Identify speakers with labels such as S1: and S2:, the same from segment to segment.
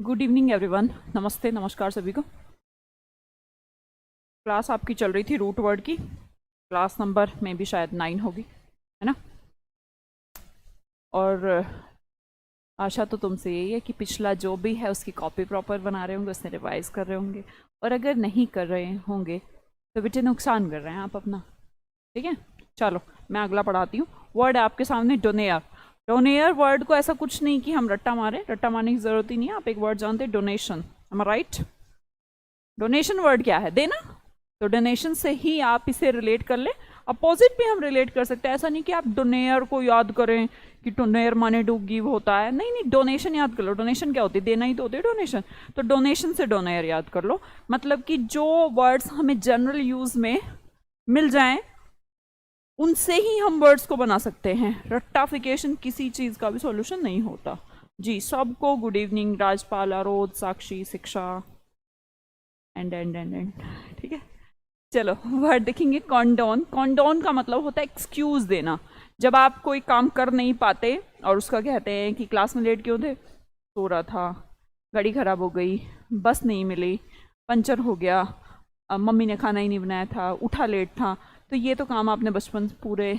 S1: Good evening everyone. नमस्ते, नमस्कार सभी को। क्लास आपकी चल रही थी रूट वर्ड की। क्लास नंबर में भी शायद 9 होगी, है ना। और आशा तो तुमसे यही है कि पिछला जो भी है उसकी कॉपी प्रॉपर बना रहे होंगे, उसने रिवाइज कर रहे होंगे। और अगर नहीं कर रहे होंगे तो बेटे नुकसान कर रहे हैं आप अपना। ठीक है, चलो मैं अगला पढ़ाती हूँ। वर्ड है आपके सामने डोनेयर। डोनेयर वर्ड को ऐसा कुछ नहीं कि हम रट्टा मारें, रट्टा मारने की जरूरत ही नहीं है। आप एक वर्ड जानते हैं, डोनेशन। एम आई राइट? डोनेशन वर्ड क्या है? देना। तो डोनेशन से ही आप इसे रिलेट कर ले। अपोजिट भी हम रिलेट कर सकते हैं। ऐसा नहीं कि आप डोनेयर को याद करें कि डोनेयर माने डू गिव होता है। नहीं नहीं, डोनेशन याद कर लो। डोनेशन क्या होती है? देना ही तो होती है डोनेशन। तो डोनेशन से डोनेयर याद कर लो। मतलब कि जो वर्ड्स हमें जनरल यूज में मिल जाएं उनसे ही हम वर्ड्स को बना सकते हैं। रट्टाफिकेशन किसी चीज का भी सॉल्यूशन नहीं होता। जी सबको गुड इवनिंग। राजपाल, अरोध, साक्षी, शिक्षा एंड। ठीक है, चलो वर्ड देखेंगे। कॉन्डोन। कॉन्डोन का मतलब होता है एक्सक्यूज देना। जब आप कोई काम कर नहीं पाते और उसका कहते हैं कि क्लास में लेट क्यों थे? सो रहा था, गाड़ी खराब हो गई, बस नहीं मिली, पंचर हो गया, मम्मी ने खाना ही नहीं बनाया था, उठा लेट था। तो ये तो काम आपने बचपन पूरे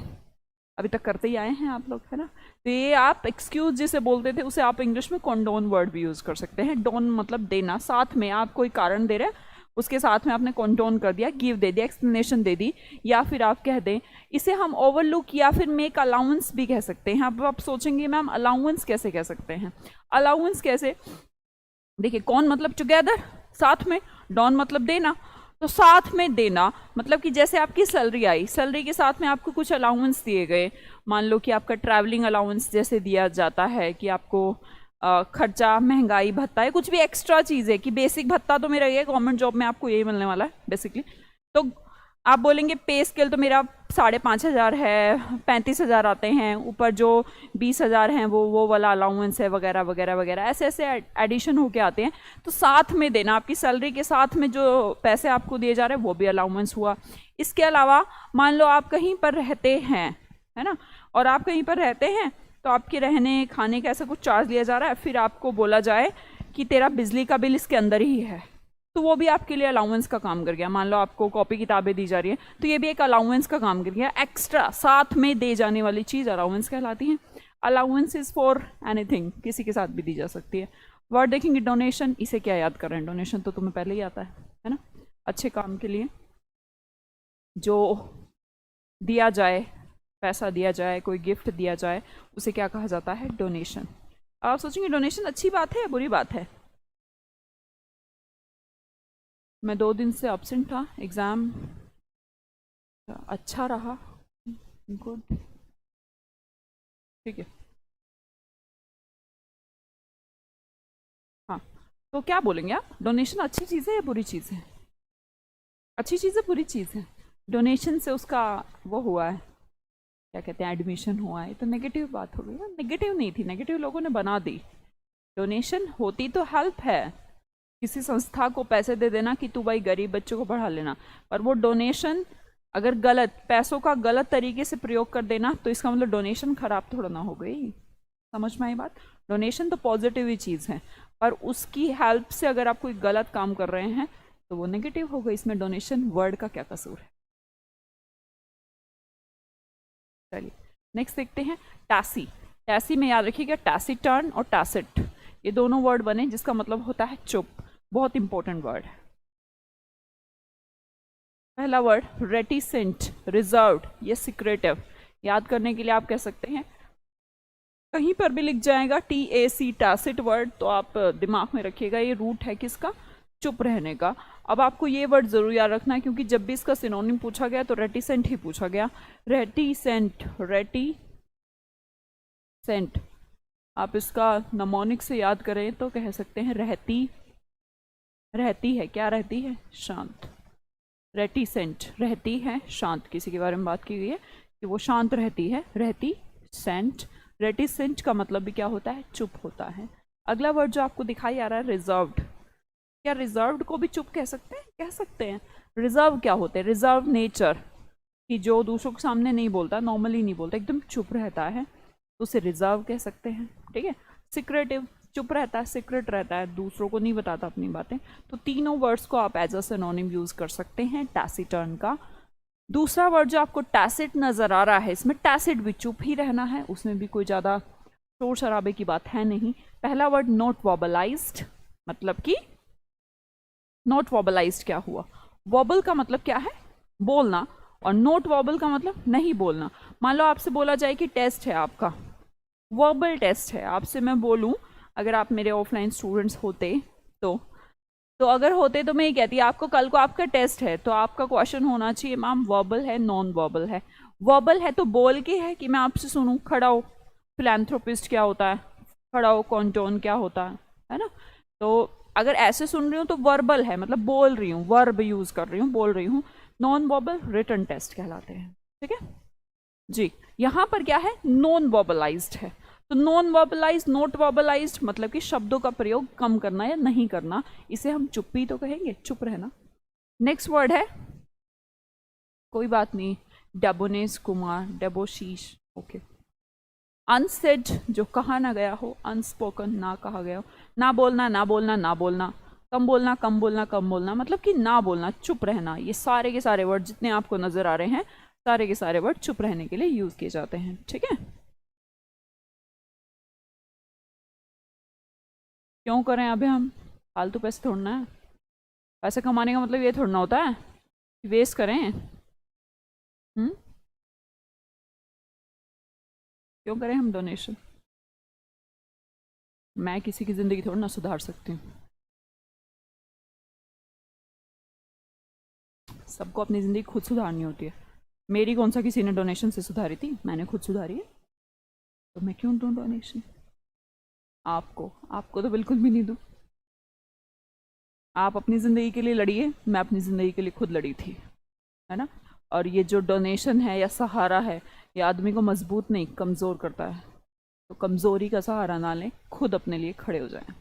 S1: अभी तक करते ही आए हैं आप लोग, है ना। तो ये आप एक्सक्यूज जिसे बोलते थे उसे आप इंग्लिश में कॉन्डोन वर्ड भी यूज कर सकते हैं। डोन मतलब देना। साथ में आप कोई कारण दे रहे हैं, उसके साथ में आपने कॉन्डोन कर दिया, गिव दे दिया, एक्सप्लेनेशन दे दी। या फिर आप कह दें, इसे हम ओवरलुक या फिर मेक अलाउंस भी कह सकते हैं। अब आप सोचेंगे मैम अलाउंस कैसे कह सकते हैं? अलाउंस कैसे? देखिए, कौन मतलब टुगेदर, साथ में। डॉन मतलब देना। तो साथ में देना मतलब कि जैसे आपकी सैलरी आई, सैलरी के साथ में आपको कुछ अलाउंस दिए गए। मान लो कि आपका ट्रैवलिंग अलाउंस जैसे दिया जाता है कि आपको खर्चा, महंगाई भत्ता है, कुछ भी एक्स्ट्रा चीज़ है कि बेसिक भत्ता तो मेरा ये गवर्नमेंट जॉब में आपको यही मिलने वाला है बेसिकली। तो आप बोलेंगे पे स्केल तो मेरा 5,500 है, 35,000 आते हैं, ऊपर जो 20,000 हैं वो वाला अलाउंस है, वगैरह वगैरह वगैरह, ऐसे ऐसे एडिशन होके आते हैं। तो साथ में देना, आपकी सैलरी के साथ में जो पैसे आपको दिए जा रहे हैं वो भी अलाउंस हुआ। इसके अलावा मान लो आप कहीं पर रहते हैं, है ना, और आप कहीं पर रहते हैं तो आपके रहने खाने का ऐसा कुछ चार्ज लिया जा रहा है, फिर आपको बोला जाए कि तेरा बिजली का बिल इसके अंदर ही है, तो वो भी आपके लिए अलाउंस का काम कर गया। मान लो आपको कॉपी किताबें दी जा रही है तो ये भी एक अलाउंस का काम कर गया। एक्स्ट्रा साथ में दे जाने वाली चीज़ अलाउंस कहलाती है। अलाउंस इज फॉर एनीथिंग, किसी के साथ भी दी जा सकती है। वर्ड देखेंगे डोनेशन। इसे क्या याद कर रहे हैं? डोनेशन तो तुम्हें पहले ही आता है ना। अच्छे काम के लिए जो दिया जाए, पैसा दिया जाए, कोई गिफ्ट दिया जाए, उसे क्या कहा जाता है? डोनेशन। आप सोचेंगे डोनेशन अच्छी बात है या बुरी बात है? मैं 2 दिन से एब्सेंट था, एग्ज़ाम अच्छा रहा, गुड, ठीक है। हाँ, तो क्या बोलेंगे आप? डोनेशन अच्छी चीज़ है या बुरी चीज़ है? अच्छी चीज़ है, बुरी चीज़ है? डोनेशन से उसका वो हुआ है, क्या कहते हैं, एडमिशन हुआ है, तो नेगेटिव बात हो गई ना। नेगेटिव नहीं थी, नेगेटिव लोगों ने बना दी। डोनेशन होती तो हेल्प है, किसी संस्था को पैसे दे देना कि तू भाई गरीब बच्चों को पढ़ा लेना। पर वो डोनेशन अगर गलत, पैसों का गलत तरीके से प्रयोग कर देना तो इसका मतलब डोनेशन खराब थोड़ा ना हो गई। समझ में आई बात? डोनेशन तो पॉजिटिव ही चीज़ है, पर उसकी हेल्प से अगर आप कोई गलत काम कर रहे हैं तो वो नेगेटिव हो गई। इसमें डोनेशन वर्ड का क्या कसूर है? चलिए नेक्स्ट देखते हैं। टैसी। टैसी में याद रखिएगा टैसीटर्न और टैसिट, ये दोनों वर्ड बने जिसका मतलब होता है चुप। बहुत इंपॉर्टेंट वर्ड है। पहला वर्ड रेटिसेंट, रिजर्व्ड, ये सिक्रेटिव। याद करने के लिए आप कह सकते हैं, कहीं पर भी लिख जाएगा TAC, टैसिट वर्ड, तो आप दिमाग में रखिएगा ये रूट है किसका? चुप रहने का। अब आपको ये वर्ड जरूर याद रखना है क्योंकि जब भी इसका सिनोनिम पूछा गया तो रेटिसेंट ही पूछा गया। Reticent, reticent. आप इसका नमोनिक से याद करें तो कह सकते हैं रहती, रहती है, क्या रहती है? शांत। रेटिसेंट, रहती है शांत। किसी के बारे में बात की गई है कि वो शांत रहती है, रहती सेंट। रेटिसेंट का मतलब भी क्या होता है? चुप होता है। अगला वर्ड जो आपको दिखाई आ रहा है रिजर्व्ड। क्या रिजर्व्ड को भी चुप कह सकते हैं? कह सकते हैं। रिजर्व क्या होते हैं? रिजर्व नेचर, कि जो दूसरों के सामने नहीं बोलता, नॉर्मली नहीं बोलता, एकदम चुप रहता है, तो उसे रिजर्व कह सकते हैं। ठीक है। सिक्रेटिव, चुप रहता है, सीक्रेट रहता है, दूसरों को नहीं बताता अपनी बातें। तो तीनों वर्ड्स को आप एज अ सिनोनिम यूज कर सकते हैं टैसिटर्न का। दूसरा वर्ड जो आपको टैसिट नजर आ रहा है, इसमें टैसिट भी चुप ही रहना है, उसमें भी कोई ज्यादा शोर शराबे की बात है नहीं। पहला वर्ड नॉट वॉबलाइज्ड, मतलब कि नॉट वॉबलाइज्ड क्या हुआ? वॉबल का मतलब क्या है? बोलना, और नोट वॉबल का मतलब नहीं बोलना। मान लो आपसे बोला जाए कि टेस्ट है आपका, वर्बल टेस्ट है, आपसे मैं बोलूं, अगर आप मेरे ऑफलाइन स्टूडेंट्स होते तो अगर होते तो मैं ये कहती आपको कल को आपका टेस्ट है, तो आपका क्वेश्चन होना चाहिए मैम वर्बल है नॉन वर्बल है? वर्बल है तो बोल के है कि मैं आपसे सुनूं, खड़ा हो फिलैंथ्रोपिस्ट क्या होता है, खड़ा हो कॉन्टोन क्या होता है ना? तो अगर ऐसे सुन रही हूँ तो वर्बल है, मतलब बोल रही हूँ, वर्ब यूज कर रही हूँ, बोल रही हूँ। नॉन वर्बल रिटन टेस्ट कहलाते हैं, ठीक है जी। यहाँ पर क्या है? नॉन वर्बलाइज्ड है। तो नॉन वर्बलाइज्ड, नॉट वर्बलाइज्ड मतलब कि शब्दों का प्रयोग कम करना या नहीं करना, इसे हम चुप्पी तो कहेंगे, चुप रहना। नेक्स्ट वर्ड है, कोई बात नहीं, डेबोनेस कुमार, डेबोशीश, ओके। अनसेड जो कहा ना गया हो, अनस्पोकन ना कहा गया हो, ना बोलना ना बोलना ना बोलना, कम बोलना कम बोलना कम बोलना, मतलब कि ना बोलना, चुप रहना। ये सारे के सारे वर्ड जितने आपको नजर आ रहे हैं, सारे के सारे वर्ड चुप रहने के लिए यूज किए जाते हैं, ठीक है। क्यों करें अभी हम? फालतू पैसे थोड़ना है, पैसे कमाने का मतलब ये थोड़ा होता है कि वेस्ट करें। क्यों करें हम डोनेशन? मैं किसी की ज़िंदगी थोड़ा ना सुधार सकती हूँ। सबको अपनी ज़िंदगी खुद सुधारनी होती है। मेरी कौन सा किसी ने डोनेशन से सुधारी थी? मैंने खुद सुधारी है, तो मैं क्यों दूँ डोनेशन? आपको तो बिल्कुल भी नहीं दूँ। आप अपनी ज़िंदगी के लिए लड़िए, मैं अपनी ज़िंदगी के लिए खुद लड़ी थी, है ना? और ये जो डोनेशन है या सहारा है, ये आदमी को मजबूत नहीं कमज़ोर करता है। तो कमज़ोरी का सहारा ना लें, खुद अपने लिए खड़े हो जाएं।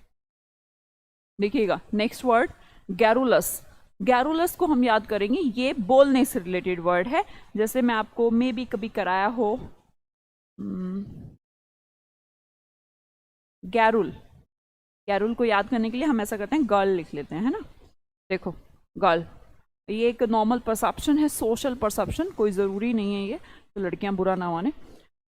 S1: देखिएगा नेक्स्ट वर्ड गैरुलस। गैरुलस को हम याद करेंगे, ये बोलने से रिलेटेड वर्ड है। जैसे मैं आपको मे भी कभी कराया हो, गैरुल, गैरुल को याद करने के लिए हम ऐसा करते हैं, गर्ल लिख लेते हैं, है ना? देखो गर्ल, ये एक नॉर्मल परसेप्शन है, सोशल परसेप्शन, कोई ज़रूरी नहीं है ये, तो लड़कियां बुरा ना माने।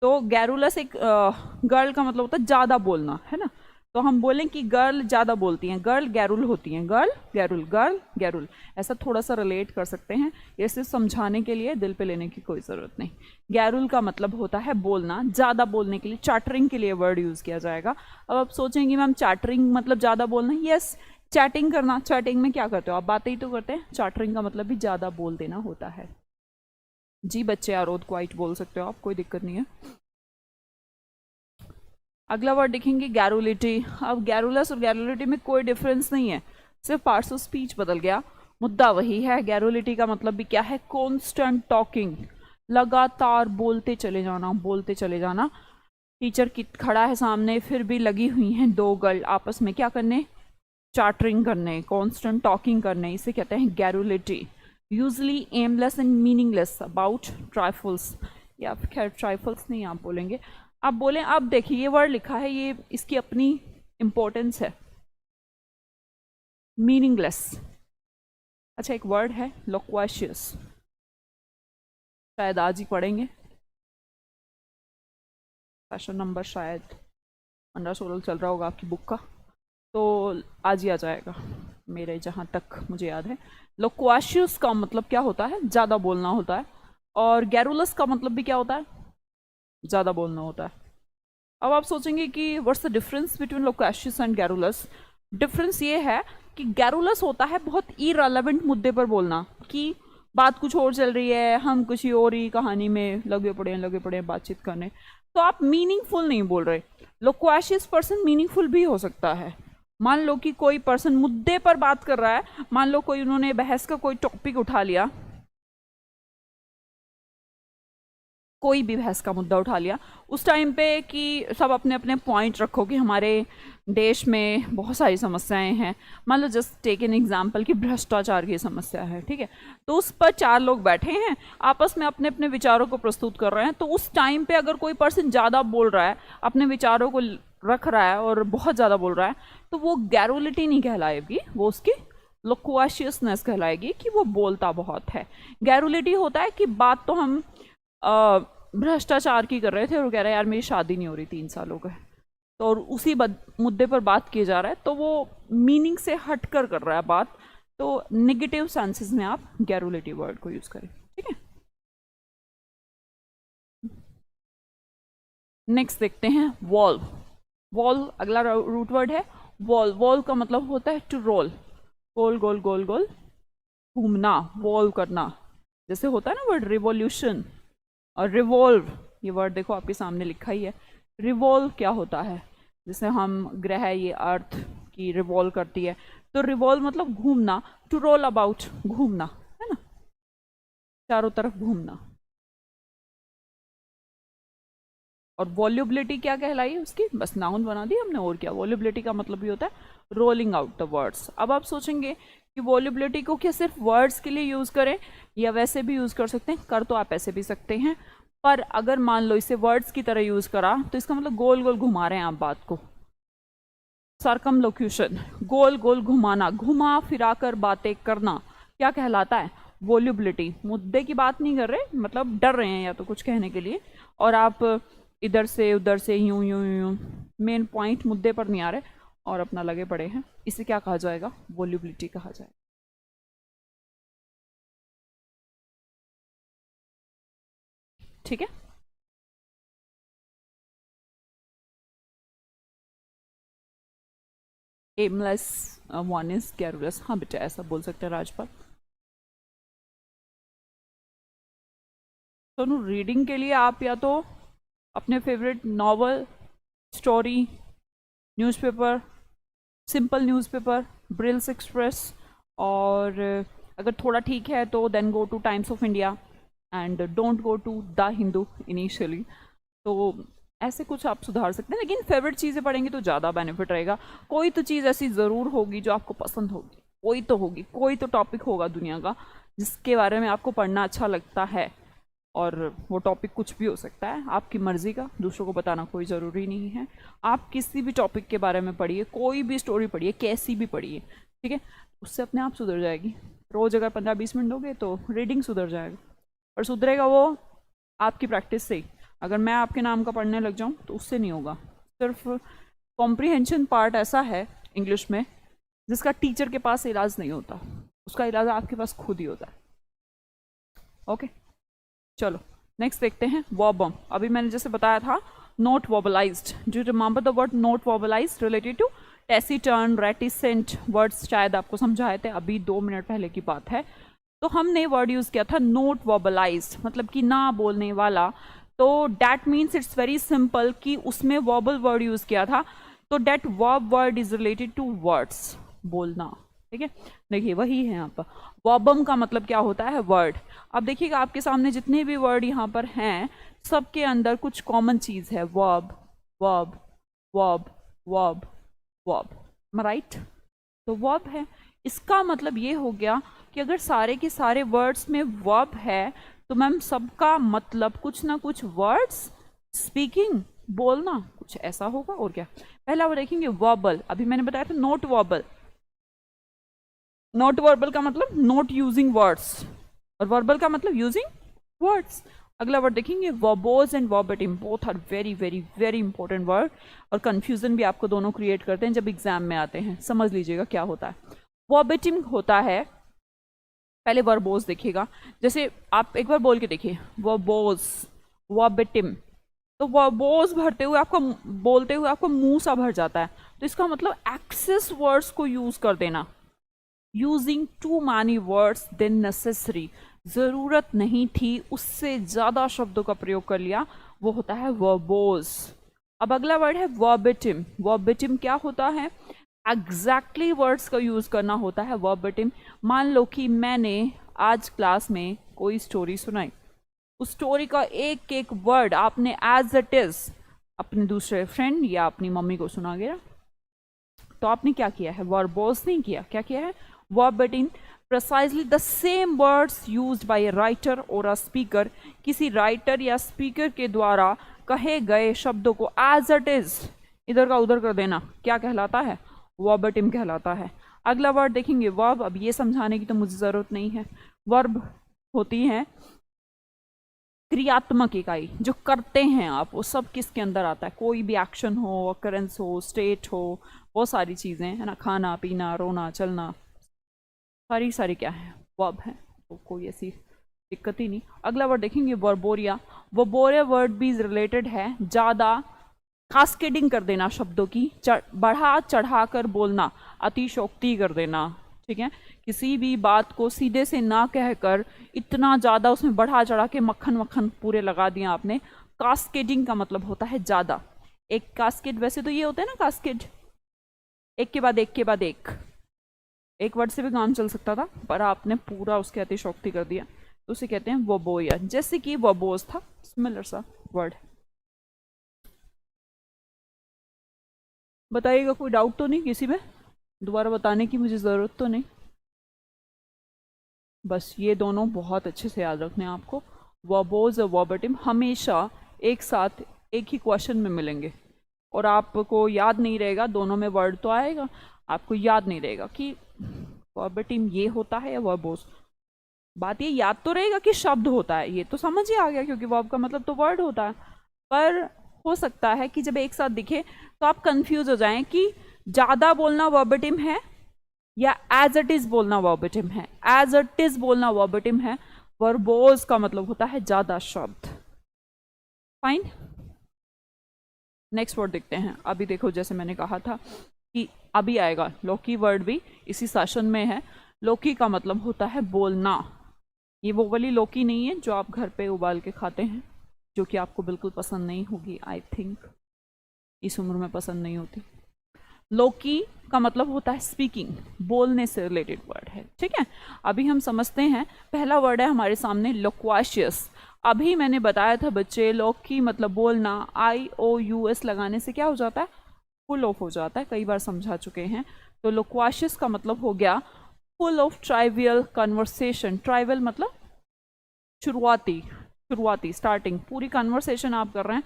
S1: तो गैरुलस एक गर्ल का मतलब होता है ज़्यादा बोलना, है ना? तो हम बोलें कि गर्ल ज़्यादा बोलती हैं, गर्ल गैरुल होती हैं, गर्ल गैरुल, गर्ल गैरुल, ऐसा थोड़ा सा रिलेट कर सकते हैं। ये सिर्फ समझाने के लिए, दिल पे लेने की कोई ज़रूरत नहीं। गैरुल का मतलब होता है बोलना, ज़्यादा बोलने के लिए, चैटरिंग के लिए वर्ड यूज़ किया जाएगा। अब आप सोचेंगे मैम चैटरिंग मतलब ज़्यादा बोलना? यस, चैटिंग करना। चैटिंग में क्या करते हो आप? बातें ही तो करते हैं। चैटरिंग का मतलब भी ज़्यादा बोल देना होता है जी। बच्चे आरोध क्वाइट बोल सकते हो आप, कोई दिक्कत नहीं है। अगला वर्ड देखेंगे गैरुलिटी। अब गैरुलस और गैरुलिटी में कोई डिफरेंस नहीं है, सिर्फ पार्ट्स ऑफ स्पीच बदल गया, मुद्दा वही है। गैरुलिटी का मतलब भी क्या है? कॉन्स्टेंट टॉकिंग, लगातार बोलते चले जाना, बोलते चले जाना। टीचर की खड़ा है सामने, फिर भी लगी हुई हैं दो गर्ल आपस में क्या करने? चार्टरिंग करने, कॉन्स्टेंट टॉकिंग करने, इसे कहते हैं garrulity. Usually aimless and meaningless about trifles, या खैर ट्राइफल्स नहीं आप बोलेंगे, आप बोलें। अब देखिए ये वर्ड लिखा है, ये इसकी अपनी इंपॉर्टेंस है, मीनिंगलेस। अच्छा एक वर्ड है लोक्वाशियस, शायद आज ही पढ़ेंगे, सेशन नंबर शायद 15-16 चल रहा होगा आपकी बुक का, तो आज ही आ जाएगा मेरे जहाँ तक मुझे याद है। लोक्वाशियस का मतलब क्या होता है? ज़्यादा बोलना होता है। और गैरुलस का मतलब भी क्या होता है? ज़्यादा बोलना होता है। अब आप सोचेंगे कि what's the difference between loquacious and garrulous? Difference ये है कि गैरुलस होता है बहुत इररिलेवेंट मुद्दे पर बोलना, कि बात कुछ और चल रही है, हम कुछ और ही कहानी में लगे पड़े हैं बातचीत करने, तो आप मीनिंगफुल नहीं बोल रहे। लोक्वाशियस पर्सन मीनिंगफुल भी हो सकता है। मान लो कि कोई पर्सन मुद्दे पर बात कर रहा है, मान लो कोई उन्होंने बहस का कोई टॉपिक उठा लिया, कोई भी बहस का मुद्दा उठा लिया उस टाइम पे कि सब अपने अपने पॉइंट रखो कि हमारे देश में बहुत सारी समस्याएं हैं। मान लो जस्ट टेक एन एग्जांपल कि भ्रष्टाचार की समस्या है, ठीक है, तो उस पर 4 लोग बैठे हैं, आपस में अपने अपने विचारों को प्रस्तुत कर रहे हैं। तो उस टाइम पे अगर कोई पर्सन ज़्यादा बोल रहा है, अपने विचारों को रख रहा है और बहुत ज़्यादा बोल रहा है, तो वो गैरुलिटी नहीं कहलाएगी, वो उसकी लोक्वाशियसनेस कहलाएगी कि वो बोलता बहुत है। गैरुलिटी होता है कि बात तो हम भ्रष्टाचार की कर रहे थे और कह रहे हैं यार मेरी शादी नहीं हो रही 3 साल हो गए, तो और उसी मुद्दे पर बात किया जा रहा है, तो वो मीनिंग से हट कर रहा है बात। तो नेगेटिव सेंसेस में आप गैरुलिटी वर्ड को यूज करें, ठीक है। नेक्स्ट देखते हैं वॉल्व। वॉल्व अगला रूट वर्ड है वॉल्व। वॉल्व का मतलब होता है टू रोल, गोल गोल गोल गोल घूमना, वॉल्व करना। जैसे होता है ना वर्ड रिवॉल्यूशन और रिवॉल्व, ये वर्ड देखो आपके सामने लिखा ही है। रिवॉल्व क्या होता है, जैसे हम ग्रह ये अर्थ की रिवॉल्व करती है, तो रिवॉल्व मतलब घूमना, टू रोल अबाउट घूमना, है ना, चारों तरफ घूमना। और वॉल्युबिलिटी क्या कहलाई उसकी, बस नाउन बना दी हमने, और क्या। वॉल्युबिलिटी का मतलब ये होता है रोलिंग आउट द वर्ड्स। अब आप सोचेंगे कि वॉल्युबिलिटी को क्या सिर्फ वर्ड्स के लिए यूज करें या वैसे भी यूज कर सकते हैं। कर तो आप ऐसे भी सकते हैं, पर अगर मान लो इसे वर्ड्स की तरह यूज करा तो इसका मतलब गोल गोल घुमा रहे हैं आप बात को। सर्कमलोक्यूशन, गोल गोल घुमाना, घुमा फिरा कर बातें करना, क्या कहलाता है, वॉल्युबिलिटी। मुद्दे की बात नहीं कर रहे, मतलब डर रहे हैं या तो कुछ कहने के लिए, और आप इधर से उधर से यूं यूं यूं, मेन पॉइंट मुद्दे पर नहीं आ रहे और अपना लगे पड़े हैं, इसे क्या कहा जाएगा, वॉल्युबिलिटी कहा जाएगा, ठीक है। एमलेस वन इज कैरुलस, हाँ बेटा ऐसा बोल सकते हैं राजपाल। तो रीडिंग के लिए आप या तो अपने favourite novel, story, newspaper, simple newspaper, ब्रिल्स एक्सप्रेस, और अगर थोड़ा ठीक है तो then go to Times of India and don't go to the Hindu initially. तो ऐसे कुछ आप सुधार सकते हैं, लेकिन फेवरेट चीज़ें पढ़ेंगे तो ज़्यादा बेनिफिट रहेगा। कोई तो चीज़ ऐसी ज़रूर होगी जो आपको पसंद होगी, कोई तो होगी, कोई तो टॉपिक होगा दुनिया का जिसके बारे में आपको पढ़ना अच्छा लगता है, और वो टॉपिक कुछ भी हो सकता है, आपकी मर्जी का, दूसरों को बताना कोई ज़रूरी नहीं है। आप किसी भी टॉपिक के बारे में पढ़िए, कोई भी स्टोरी पढ़िए, कैसी भी पढ़िए, ठीक है, उससे अपने आप सुधर जाएगी। रोज़ अगर 15-20 मिनट दोगे तो रीडिंग सुधर जाएगा, और सुधरेगा वो आपकी प्रैक्टिस से ही। अगर मैं आपके नाम का पढ़ने लग जाऊँ तो उससे नहीं होगा। सिर्फ कॉम्प्रिहेंशन पार्ट ऐसा है इंग्लिश में जिसका टीचर के पास इलाज नहीं होता, उसका इलाज आपके पास खुद ही होता है। ओके, चलो नेक्स्ट देखते हैं वॉबम। अभी मैंने जैसे बताया था not verbalised, do remember the word not verbalised related to taciturn, reticent words शायद आपको समझाए थे, अभी 2 मिनट पहले की बात है। तो हमने वर्ड यूज किया था नॉट वॉबलाइज्ड, मतलब कि ना बोलने वाला। तो that means it's very simple कि उसमें वॉबल वर्ड यूज किया था, तो that verb word is related to words, बोलना, ठीक है। देखिए वही है यहाँ पर, वॉबम का मतलब क्या होता है, वर्ड। अब देखिएगा आपके सामने जितने भी वर्ड यहाँ पर हैं सबके अंदर कुछ कॉमन चीज है, verb verb verb verb verb, right. तो वर्ब है, इसका मतलब ये हो गया कि अगर सारे के सारे वर्ड्स में वर्ब है तो मैम सबका मतलब कुछ ना कुछ वर्ड्स, स्पीकिंग, बोलना, कुछ ऐसा होगा। और क्या, पहला वो देखेंगे वर्बल, अभी मैंने बताया था नॉट वर्बल। नॉट वर्बल का मतलब नॉट यूजिंग वर्ड्स, और वर्बल का मतलब यूजिंग वर्ड्स। अगला वर्ड देखेंगे verbose and verbatim, both are very very very important word, और कंफ्यूजन भी आपको दोनों क्रिएट करते हैं जब एग्जाम में आते हैं। समझ लीजिएगा क्या होता है। वर्बेटिम होता है, पहले वर्बोज देखिएगा, जैसे आप एक बार बोल के देखिए वर्बोज, वर्बेटिम, तो वर्बोज भरते हुए आपका, बोलते हुए आपका मुंह सा भर जाता है, तो इसका मतलब एक्सेस वर्ड्स को यूज कर देना, using too many words than necessary, जरूरत नहीं थी उससे ज्यादा शब्दों का प्रयोग कर लिया, वो होता है वर्बोज। अब अगला वर्ड है वर्बेटिम। वर्बेटिम क्या होता है, एग्जैक्टली वर्ड्स का यूज करना होता है वर्बेटिम। मान लो कि मैंने आज क्लास में कोई स्टोरी सुनाई, उस स्टोरी का एक एक वर्ड आपने एज इट इज अपने दूसरे फ्रेंड या अपनी मम्मी को सुना गया, तो आपने क्या किया है, वर्बोज नहीं किया, क्या किया है, verbatim, precisely the same words used by a writer or a speaker, किसी राइटर या स्पीकर के द्वारा कहे गए शब्दों को एज इट इज इधर का उधर कर देना क्या कहलाता है, वर्बटिम कहलाता है। अगला वर्ड देखेंगे वर्ब। अब ये समझाने की तो मुझे ज़रूरत नहीं है, वर्ब होती है क्रियात्मक इकाई, जो करते हैं आप, वो सब किसके अंदर आता है, कोई भी एक्शन हो, अकरेंस हो, स्टेट हो, बहुत सारी चीज़ें है ना, खाना पीना रोना चलना, सारी सारी क्या है, वर्ब है, तो कोई ऐसी दिक्कत ही नहीं। अगला वर्ड देखेंगे वर्बोरिया। वर्बोरिया वर्ड भी रिलेटेड है, ज़्यादा कास्केडिंग कर देना शब्दों की, बढ़ा चढ़ा कर बोलना, अतिशोक्ति कर देना, ठीक है, किसी भी बात को सीधे से ना कहकर इतना ज़्यादा उसमें बढ़ा चढ़ा के मक्खन मक्खन पूरे लगा दिया आपने। कास्केडिंग का मतलब होता है ज़्यादा। एक कास्केड, वैसे तो ये होता है ना कास्केड, एक के बाद एक के बाद एक वर्ड से भी काम चल सकता था, पर आपने पूरा उसके अतिशोक्ति कर दिया, तो उसे कहते हैं वर्बोरिया। जैसे कि वर्बोज था, सिमिलर सा वर्ड। बताइएगा, कोई डाउट तो नहीं किसी में, दोबारा बताने की मुझे ज़रूरत तो नहीं। बस ये दोनों बहुत अच्छे से याद रखने हैं आपको, वर्बोज और वर्बटिम हमेशा एक साथ एक ही क्वेश्चन में मिलेंगे, और आपको याद नहीं रहेगा, दोनों में वर्ड तो आएगा, आपको याद नहीं रहेगा कि वर्बटिम ये होता है या वर्बोज। बात ये याद तो रहेगा कि शब्द होता है, ये तो समझ ही आ गया, क्योंकि वर्ब का मतलब तो वर्ड होता है, पर हो सकता है कि जब एक साथ दिखे तो आप कंफ्यूज हो जाएं कि ज़्यादा बोलना वर्बटिम है या एज इट इज बोलना वर्बटिम है। एज इट इज बोलना वर्बटिम है, वर्बोज का मतलब होता है ज़्यादा शब्द। फाइन, नेक्स्ट वर्ड देखते हैं। अभी देखो, जैसे मैंने कहा था कि अभी आएगा लौकी वर्ड, भी इसी सेशन में है। लौकी का मतलब होता है बोलना। ये वो वाली लौकी नहीं है जो आप घर पे उबाल के खाते हैं, जो कि आपको बिल्कुल पसंद नहीं होगी, आई थिंक इस उम्र में पसंद नहीं होती। लौकी का मतलब होता है स्पीकिंग, बोलने से रिलेटेड वर्ड है, ठीक है। अभी हम समझते हैं, पहला वर्ड है हमारे सामने लोक्वाशियस। अभी मैंने बताया था बच्चे, लौकी मतलब बोलना, IOUS लगाने से क्या हो जाता है, फुल ऑफ हो जाता है, कई बार समझा चुके हैं। तो लोक्वाशियस का मतलब हो गया full of trivial conversation. Trivial मतलब शुरुआती स्टार्टिंग, पूरी कन्वर्सेशन आप कर रहे हैं,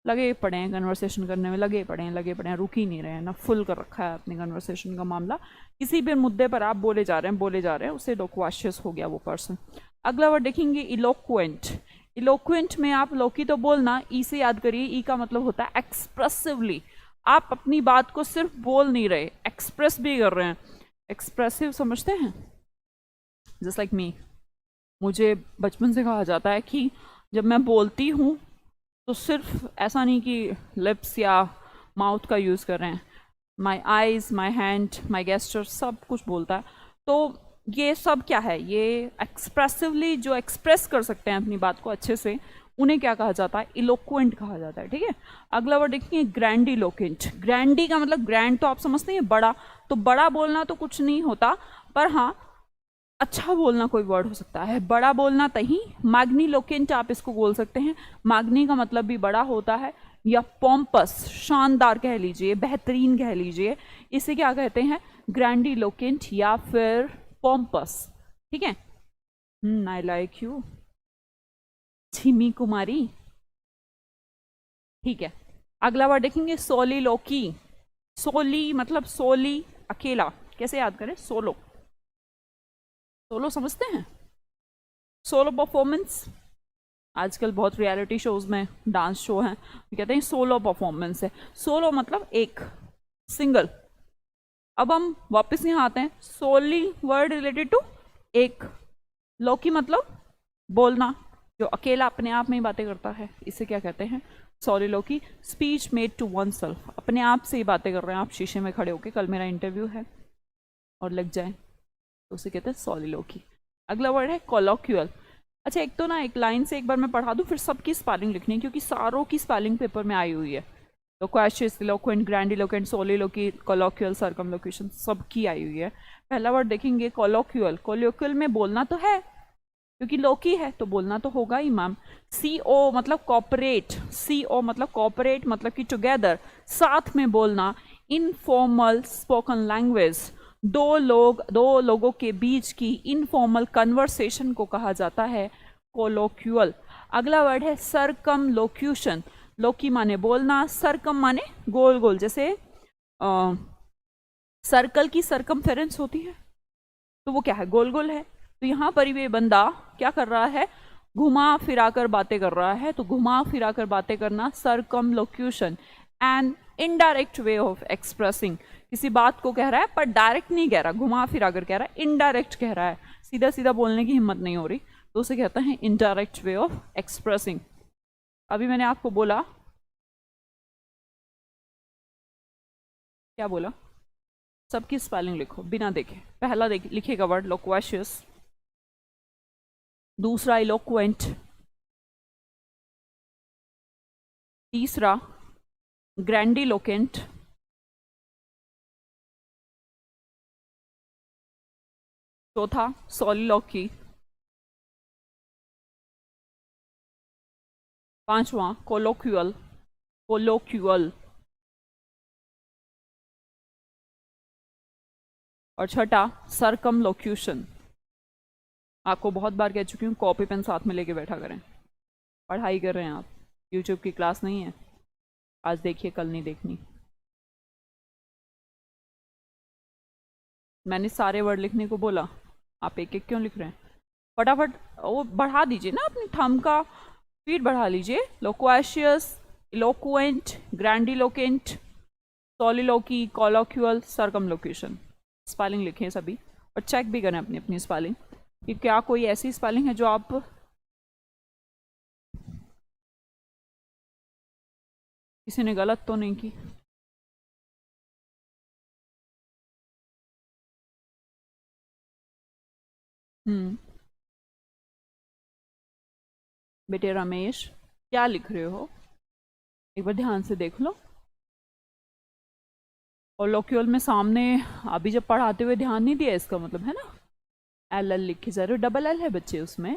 S1: लगे पड़े हैं कन्वर्सेशन करने में, लगे पड़े हैं, रुक ही नहीं रहे हैं ना, फुल कर रखा है अपनी कन्वर्सेशन का मामला, किसी भी मुद्दे पर आप बोले जा रहे हैं, उससे लोक्वाशियस हो गया वो पर्सन। अगला वर्ड देखेंगे इलोक्वेंट। इलोक्वेंट में आप लौकी तो बोलना, ई से याद करिए, ई का मतलब होता है एक्सप्रेसिवली। आप अपनी बात को सिर्फ बोल नहीं रहे, एक्सप्रेस भी कर रहे हैं। एक्सप्रेसिव समझते हैं, जस्ट लाइक मी, मुझे बचपन से कहा जाता है कि जब मैं बोलती हूँ तो सिर्फ ऐसा नहीं कि लिप्स या माउथ का यूज़ कर रहे हैं, my eyes, my hand, my gesture, सब कुछ बोलता है। तो ये सब क्या है, ये एक्सप्रेसिवली जो एक्सप्रेस कर सकते हैं अपनी बात को अच्छे से, उन्हें क्या कहा जाता है, इलोक्वेंट कहा जाता है, ठीक है। अगला वर्ड देखिए ग्रैंडी इलोक्वेंट। ग्रैंडी का मतलब, ग्रैंड तो आप समझते हैं बड़ा, तो बड़ा बोलना तो कुछ नहीं होता, पर हाँ अच्छा बोलना कोई वर्ड हो सकता है, बड़ा बोलना तही। मैग्नी लोकेंट आप इसको बोल सकते हैं, मैग्नी का मतलब भी बड़ा होता है, या पॉम्पस, शानदार कह लीजिए, बेहतरीन कह लीजिए, इसे क्या कहते हैं, ग्रैंडी लोकेंट या फिर पॉम्पस, ठीक है। आई लाइक यू छिमी कुमारी, ठीक है। अगला वर्ड देखेंगे सोली लोकी। सोली मतलब सोली, अकेला, कैसे याद करें, सोलो, सोलो समझते हैं, सोलो परफॉर्मेंस। आजकल बहुत रियलिटी शोज में डांस शो हैं, कहते हैं सोलो परफॉर्मेंस है। सोलो मतलब एक, सिंगल। अब हम वापस यहाँ आते हैं, सोली वर्ड रिलेटेड टू एक, लौकी मतलब बोलना, जो अकेला अपने आप में ही बातें करता है, इसे क्या कहते हैं, soliloquy. Speech made to oneself, अपने आप से ही बातें कर रहे हैं आप शीशे में खड़े होके, कल मेरा इंटरव्यू है और लग जाए, तो उसे कहते हैं सोलिलोकी। अगला वर्ड है कोलोक्यूअल। अच्छा, एक तो ना एक लाइन से एक बार मैं पढ़ा दूं, फिर सबकी स्पेलिंग लिखनी है, क्योंकि सारों की स्पेलिंग पेपर में आई हुई है। तो क्वेश्चन, इलोक्वेंट, ग्रैंडिलोक्वेंट, सोलिलोकी, कोलोक्यूअल, सर्कमलोक्यूशन, सबकी आई हुई है। पहला वर्ड देखेंगे कोलोक्यूअल। कोलोक्यूअल में बोलना तो है, क्योंकि लोकी है तो बोलना तो होगा ही मैम। CO मतलब कॉपरेट, CO मतलब कॉपरेट मतलब कि टुगेदर, साथ में बोलना। इनफॉर्मल स्पोकन लैंग्वेज, दो लोगों के बीच की इनफॉर्मल कन्वर्सेशन को कहा जाता है कोलोक्यूअल। अगला वर्ड है सरकम लोक्यूशन। लोकी माने बोलना, सरकम माने गोल गोल, जैसे सर्कल की सरकमफेरेंस होती है तो वो क्या है, गोल गोल है। तो यहाँ पर ये बंदा क्या कर रहा है, घुमा फिरा कर बातें कर रहा है। तो घुमा फिरा कर बातें करना circumlocution. And indirect way of expressing, किसी बात को कह रहा है पर डायरेक्ट नहीं कह रहा, घुमा फिरा कर कह रहा है, इनडायरेक्ट कह रहा है, सीधा सीधा बोलने की हिम्मत नहीं हो रही, तो उसे कहते हैं इनडायरेक्ट वे ऑफ एक्सप्रेसिंग। अभी मैंने आपको बोला, क्या बोला, सबकी स्पेलिंग लिखो बिना देखे। पहला लिखेगा वर्ड लोक्वेशियस, दूसरा इलोक्वेंट, तीसरा ग्रैंडिलोकेंट, चौथा सोलिलोकी, पांचवा कोलोक्यूअल, कोलोक्यूअल, और छठा सरकमलोक्यूशन। आपको बहुत बार कह चुकी हूँ कॉपी पेन साथ में लेके बैठा करें, पढ़ाई कर रहे हैं आप, यूट्यूब की क्लास नहीं है। आज देखिए कल नहीं देखनी। मैंने सारे वर्ड लिखने को बोला, आप एक एक क्यों लिख रहे हैं? फटाफट वो बढ़ा दीजिए ना, अपनी थंब का स्पीड बढ़ा लीजिए। लोक्वेशियस, इलोक्वेंट, ग्रैंडिलोकेंट, सोलिलोकी, कोलोक्यूअल, सरकमलोक्यूशन। स्पेलिंग लिखें सभी और चेक भी करें अपनी अपनी स्पेलिंग कि क्या कोई ऐसी स्पेलिंग है जो आप किसी ने गलत तो नहीं की। बेटे रमेश, क्या लिख रहे हो, एक बार ध्यान से देख लो। और लोक्यूअल में सामने अभी जब पढ़ाते हुए ध्यान नहीं दिया, इसका मतलब है ना LL लिखे जा रहे हो, डबल L है बच्चे उसमें।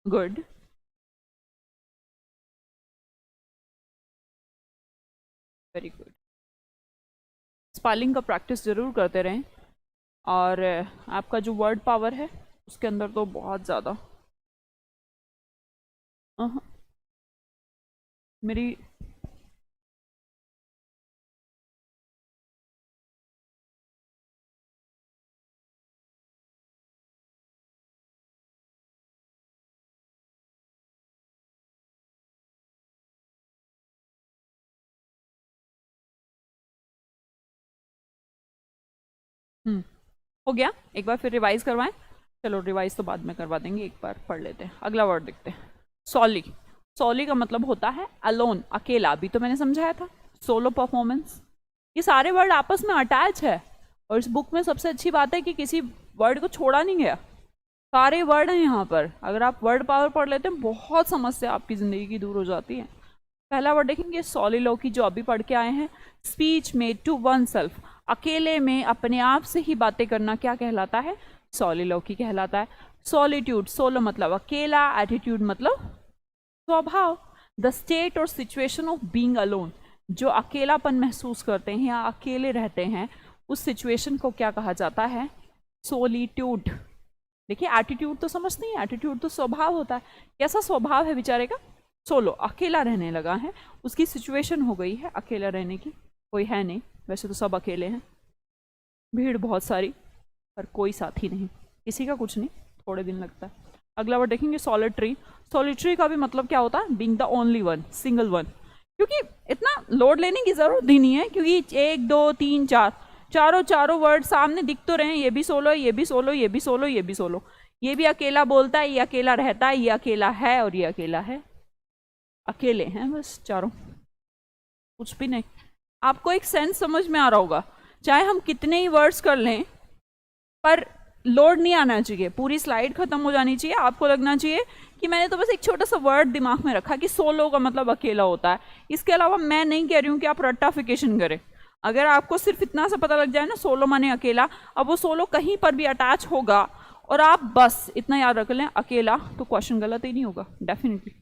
S1: Good, very good. स्पेलिंग का प्रैक्टिस जरूर करते रहें, और आपका जो वर्ड पावर है उसके अंदर तो बहुत ज़्यादा मेरी हो गया। एक बार फिर रिवाइज करवाएं। चलो रिवाइज तो बाद में करवा देंगे, एक बार पढ़ लेते हैं। अगला वर्ड देखते हैं, सॉली। सॉली का मतलब होता है अलोन, अकेला। अभी तो मैंने समझाया था, सोलो परफॉर्मेंस। ये सारे वर्ड आपस में अटैच है, और इस बुक में सबसे अच्छी बात है कि किसी वर्ड को छोड़ा नहीं गया, सारे वर्ड हैं यहाँ पर। अगर आप वर्ड पावर पढ़ लेते हैं, बहुत समस्या आपकी ज़िंदगी की दूर हो जाती है। पहला वर्ड देखेंगे सोलिलोकी, जो अभी पढ़ के आए हैं। Speech made to oneself, अकेले में अपने आप से ही बातें करना क्या कहलाता है, सोलिलोकी कहलाता है। सॉलिट्यूड, सोलो मतलब अकेला, एटीट्यूड मतलब स्वभाव। द स्टेट और सिचुएशन ऑफ बीइंग अलोन, जो अकेलापन महसूस करते हैं या अकेले रहते हैं, उस सिचुएशन को क्या कहा जाता है, सोलिट्यूड। देखिए एटीट्यूड तो समझते हैं, एटीट्यूड तो स्वभाव होता है। कैसा स्वभाव है बेचारे का, सोलो, अकेला रहने लगा है, उसकी सिचुएशन हो गई है अकेला रहने की, कोई है नहीं, वैसे तो सब अकेले हैं, भीड़ बहुत सारी पर कोई साथी नहीं, किसी का कुछ नहीं, थोड़े दिन लगता है। अगला वर्ड देखेंगे सॉलिटरी। सॉलिटरी का भी मतलब क्या होता है, being the only one, single one. क्योंकि इतना लोड लेने की जरूरत ही नहीं है, क्योंकि 1 2 3 4 चारों वर्ड सामने दिख तो रहे हैं, ये भी सोलो, ये भी सोलो, ये भी सोलो, ये भी सोलो, ये भी अकेला बोलता है, ये अकेला रहता है, ये अकेला है और ये अकेला है, अकेले हैं बस चारों, कुछ भी नहीं। आपको एक सेंस समझ में आ रहा होगा, चाहे हम कितने ही वर्ड्स कर लें पर लोड नहीं आना चाहिए, पूरी स्लाइड खत्म हो जानी चाहिए, आपको लगना चाहिए कि मैंने तो बस एक छोटा सा वर्ड दिमाग में रखा कि सोलो का मतलब अकेला होता है। इसके अलावा मैं नहीं कह रही हूँ कि आप रट्टाफिकेशन करें। अगर आपको सिर्फ इतना सा पता लग जाए ना सोलो माने अकेला, अब वो सोलो कहीं पर भी अटैच होगा और आप बस इतना याद रख लें अकेला, तो क्वेश्चन गलत ही नहीं होगा डेफिनेटली।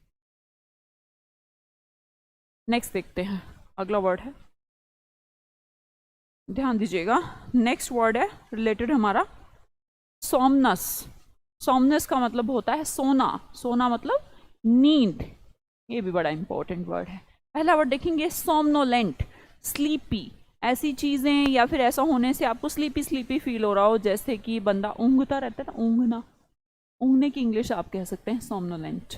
S1: नेक्स्ट देखते हैं, अगला वर्ड है, ध्यान दीजिएगा। नेक्स्ट वर्ड है रिलेटेड हमारा सोमनस। सोमनस का मतलब होता है सोना। सोना मतलब नींद। ये भी बड़ा इंपॉर्टेंट वर्ड है। पहला वर्ड देखेंगे सोमनोलेंट, स्लीपी। ऐसी चीजें या फिर ऐसा होने से आपको स्लीपी स्लीपी फील हो रहा हो, जैसे कि बंदा ऊँघता रहता है ना, ऊँघना, ऊँघने की इंग्लिश आप कह सकते हैं सोमनोलेंट।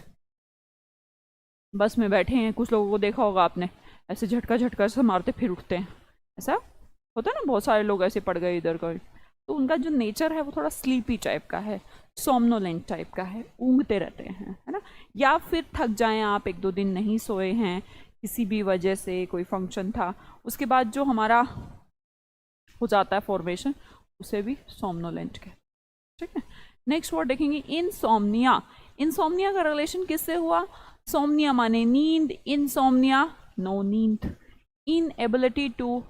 S1: बस में बैठे हैं, कुछ लोगों को देखा होगा आपने, ऐसे झटका झटका से मारते फिर उठते हैं, ऐसा होता है ना, बहुत सारे लोग ऐसे पड़ गए इधर का। तो उनका जो नेचर है वो थोड़ा स्लीपी टाइप का है, सोमनोलेंट टाइप का है, ऊँघते रहते हैं, है ना। या फिर थक जाएं आप, 1-2 दिन नहीं सोए हैं किसी भी वजह से, कोई फंक्शन था, उसके बाद जो हमारा हो जाता है फॉर्मेशन, उसे भी सोमनोलेंट कहते हैं, ठीक है। नेक्स्ट वर्ड देखेंगे इनसोम्निया। इनसोम्निया का रिलेशन किससे हुआ? सोम्निया माने नींद, इनसोम्निया नो नींद। इनएबिलिटी टू,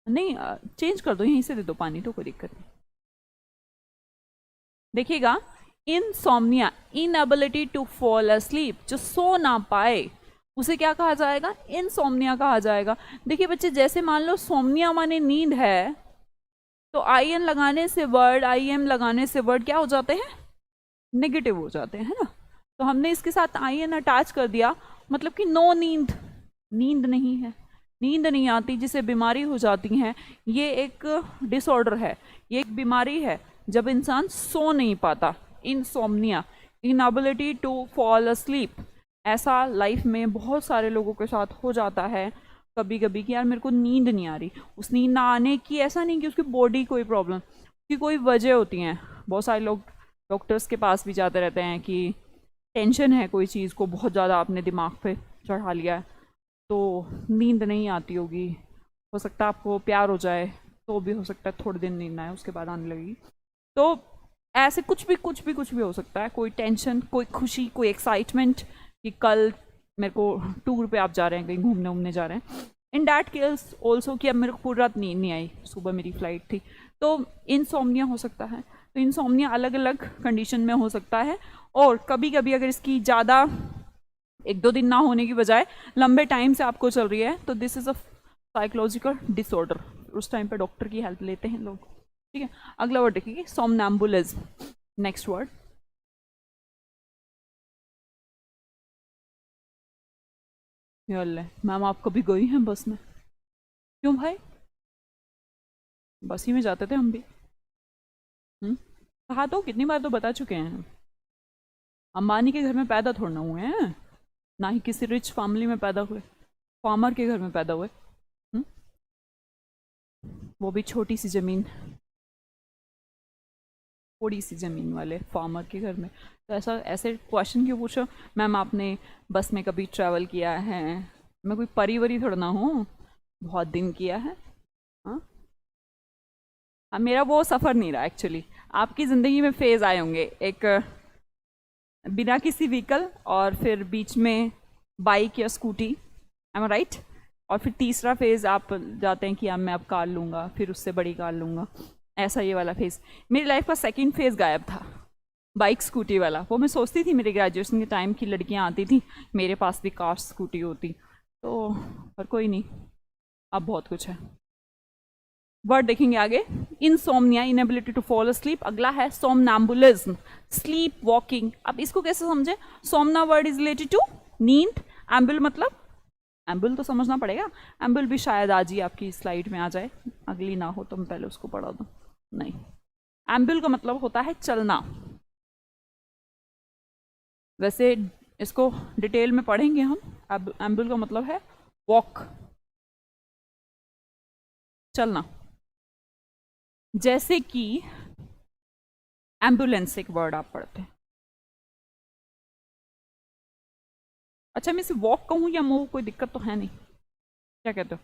S1: नहीं चेंज कर दो, यहीं से दे दो पानी तो कोई दिक्कत नहीं। देखिएगा, insomnia inability to fall asleep, जो सो ना पाए उसे क्या कहा जाएगा? इनसोम्निया कहा जाएगा। देखिए बच्चे, जैसे मान लो सोम्निया माने नींद है, तो आई एन लगाने से वर्ड, आई एम लगाने से वर्ड क्या हो जाते हैं? नेगेटिव हो जाते हैं, है ना। तो हमने इसके साथ आई एन अटैच कर दिया, मतलब कि नो नींद, नींद नहीं है, नींद नहीं आती, जिसे बीमारी हो जाती है। ये एक डिसऑर्डर है, ये एक बीमारी है जब इंसान सो नहीं पाता, insomnia, inability to fall asleep. ऐसा लाइफ में बहुत सारे लोगों के साथ हो जाता है कभी कभी कि यार मेरे को नींद नहीं आ रही। उस नींद ना आने की ऐसा नहीं कि उसकी बॉडी कोई प्रॉब्लम, की कोई वजह होती हैं। बहुत सारे लोग डॉक्टर्स के पास भी जाते रहते हैं कि टेंशन है कोई चीज़ को बहुत ज़्यादा आपने दिमाग पे चढ़ा लिया है, तो नींद नहीं आती होगी। हो सकता है आपको प्यार हो जाए तो भी हो सकता है थोड़े दिन नींद ना आए, उसके बाद आने लगेगी। तो ऐसे कुछ भी हो सकता है, कोई टेंशन, कोई खुशी, कोई एक्साइटमेंट कि कल मेरे को टूर पे आप जा रहे हैं, कहीं घूमने उमने जा रहे हैं। इन डैट केस ऑल्सो कि अब मेरे को पूरी रात नींद नहीं आई, सुबह मेरी फ्लाइट थी, तो इनसोम्निया हो सकता है। तो इनसोम्निया अलग अलग कंडीशन में हो सकता है, और कभी कभी अगर इसकी ज़्यादा 1-2 दिन ना होने की बजाय लंबे टाइम से आपको चल रही है, तो this is a psychological disorder. उस टाइम पे डॉक्टर की हेल्प लेते हैं लोग, ठीक है। अगला वर्ड देखिए, सोमनैम्बुलिज्म। नेक्स्ट वर्ड, मैम आप कभी गई हैं बस में? क्यों भाई, बस ही में जाते थे हम भी। कहा तो कितनी बार तो बता चुके हैं हम। अंबानी के घर में पैदा थोड़ा ना हुए हैं, ना ही किसी रिच फैमिली में पैदा हुए, फार्मर के घर में पैदा हुए। वो भी छोटी सी ज़मीन, थोड़ी सी ज़मीन वाले फार्मर के घर में। तो ऐसा ऐसे क्वेश्चन क्यों पूछो? मैम आपने बस में कभी ट्रैवल किया है? मैं कोई परी वरी थोड़ा ना हूँ, बहुत दिन किया है। हाँ, अब मेरा वो सफ़र नहीं रहा एक्चुअली। आपकी ज़िंदगी में फेज़ आए होंगे, एक बिना किसी व्हीकल, और फिर बीच में बाइक या स्कूटी, एम आई राइट? और फिर तीसरा फेज़ आप जाते हैं कि अब मैं अब कार लूँगा, फिर उससे बड़ी कार लूँगा, ऐसा ये वाला फेज़। मेरी लाइफ का सेकंड फेज़ गायब था, बाइक स्कूटी वाला। वो मैं सोचती थी मेरे ग्रेजुएशन के टाइम की लड़कियाँ आती थी, मेरे पास भी कार स्कूटी होती तो, पर कोई नहीं, अब बहुत कुछ है। वर्ड देखेंगे आगे, insomnia, inability to fall asleep. अगला है सोमनैम्बुलिज्म, स्लीप वॉकिंग। अब इसको कैसे समझे? सोमना वर्ड इज रिलेटेड टू नींद, एम्बुल मतलब, एम्बुल तो समझना पड़ेगा, एम्बुल भी शायद आज ही आपकी स्लाइड में आ जाए, अगली ना हो तो मैं पहले उसको पढ़ा दूँ। नहीं, एम्बुल का मतलब होता है चलना। वैसे इसको डिटेल में पढ़ेंगे हम। अब एम्बुल का मतलब है वॉक, चलना। जैसे कि एम्बुलेंस एक वर्ड आप पढ़ते हैं, अच्छा मैं इसे वॉक कहूँ या मूव, कोई दिक्कत तो है नहीं, क्या कहते हो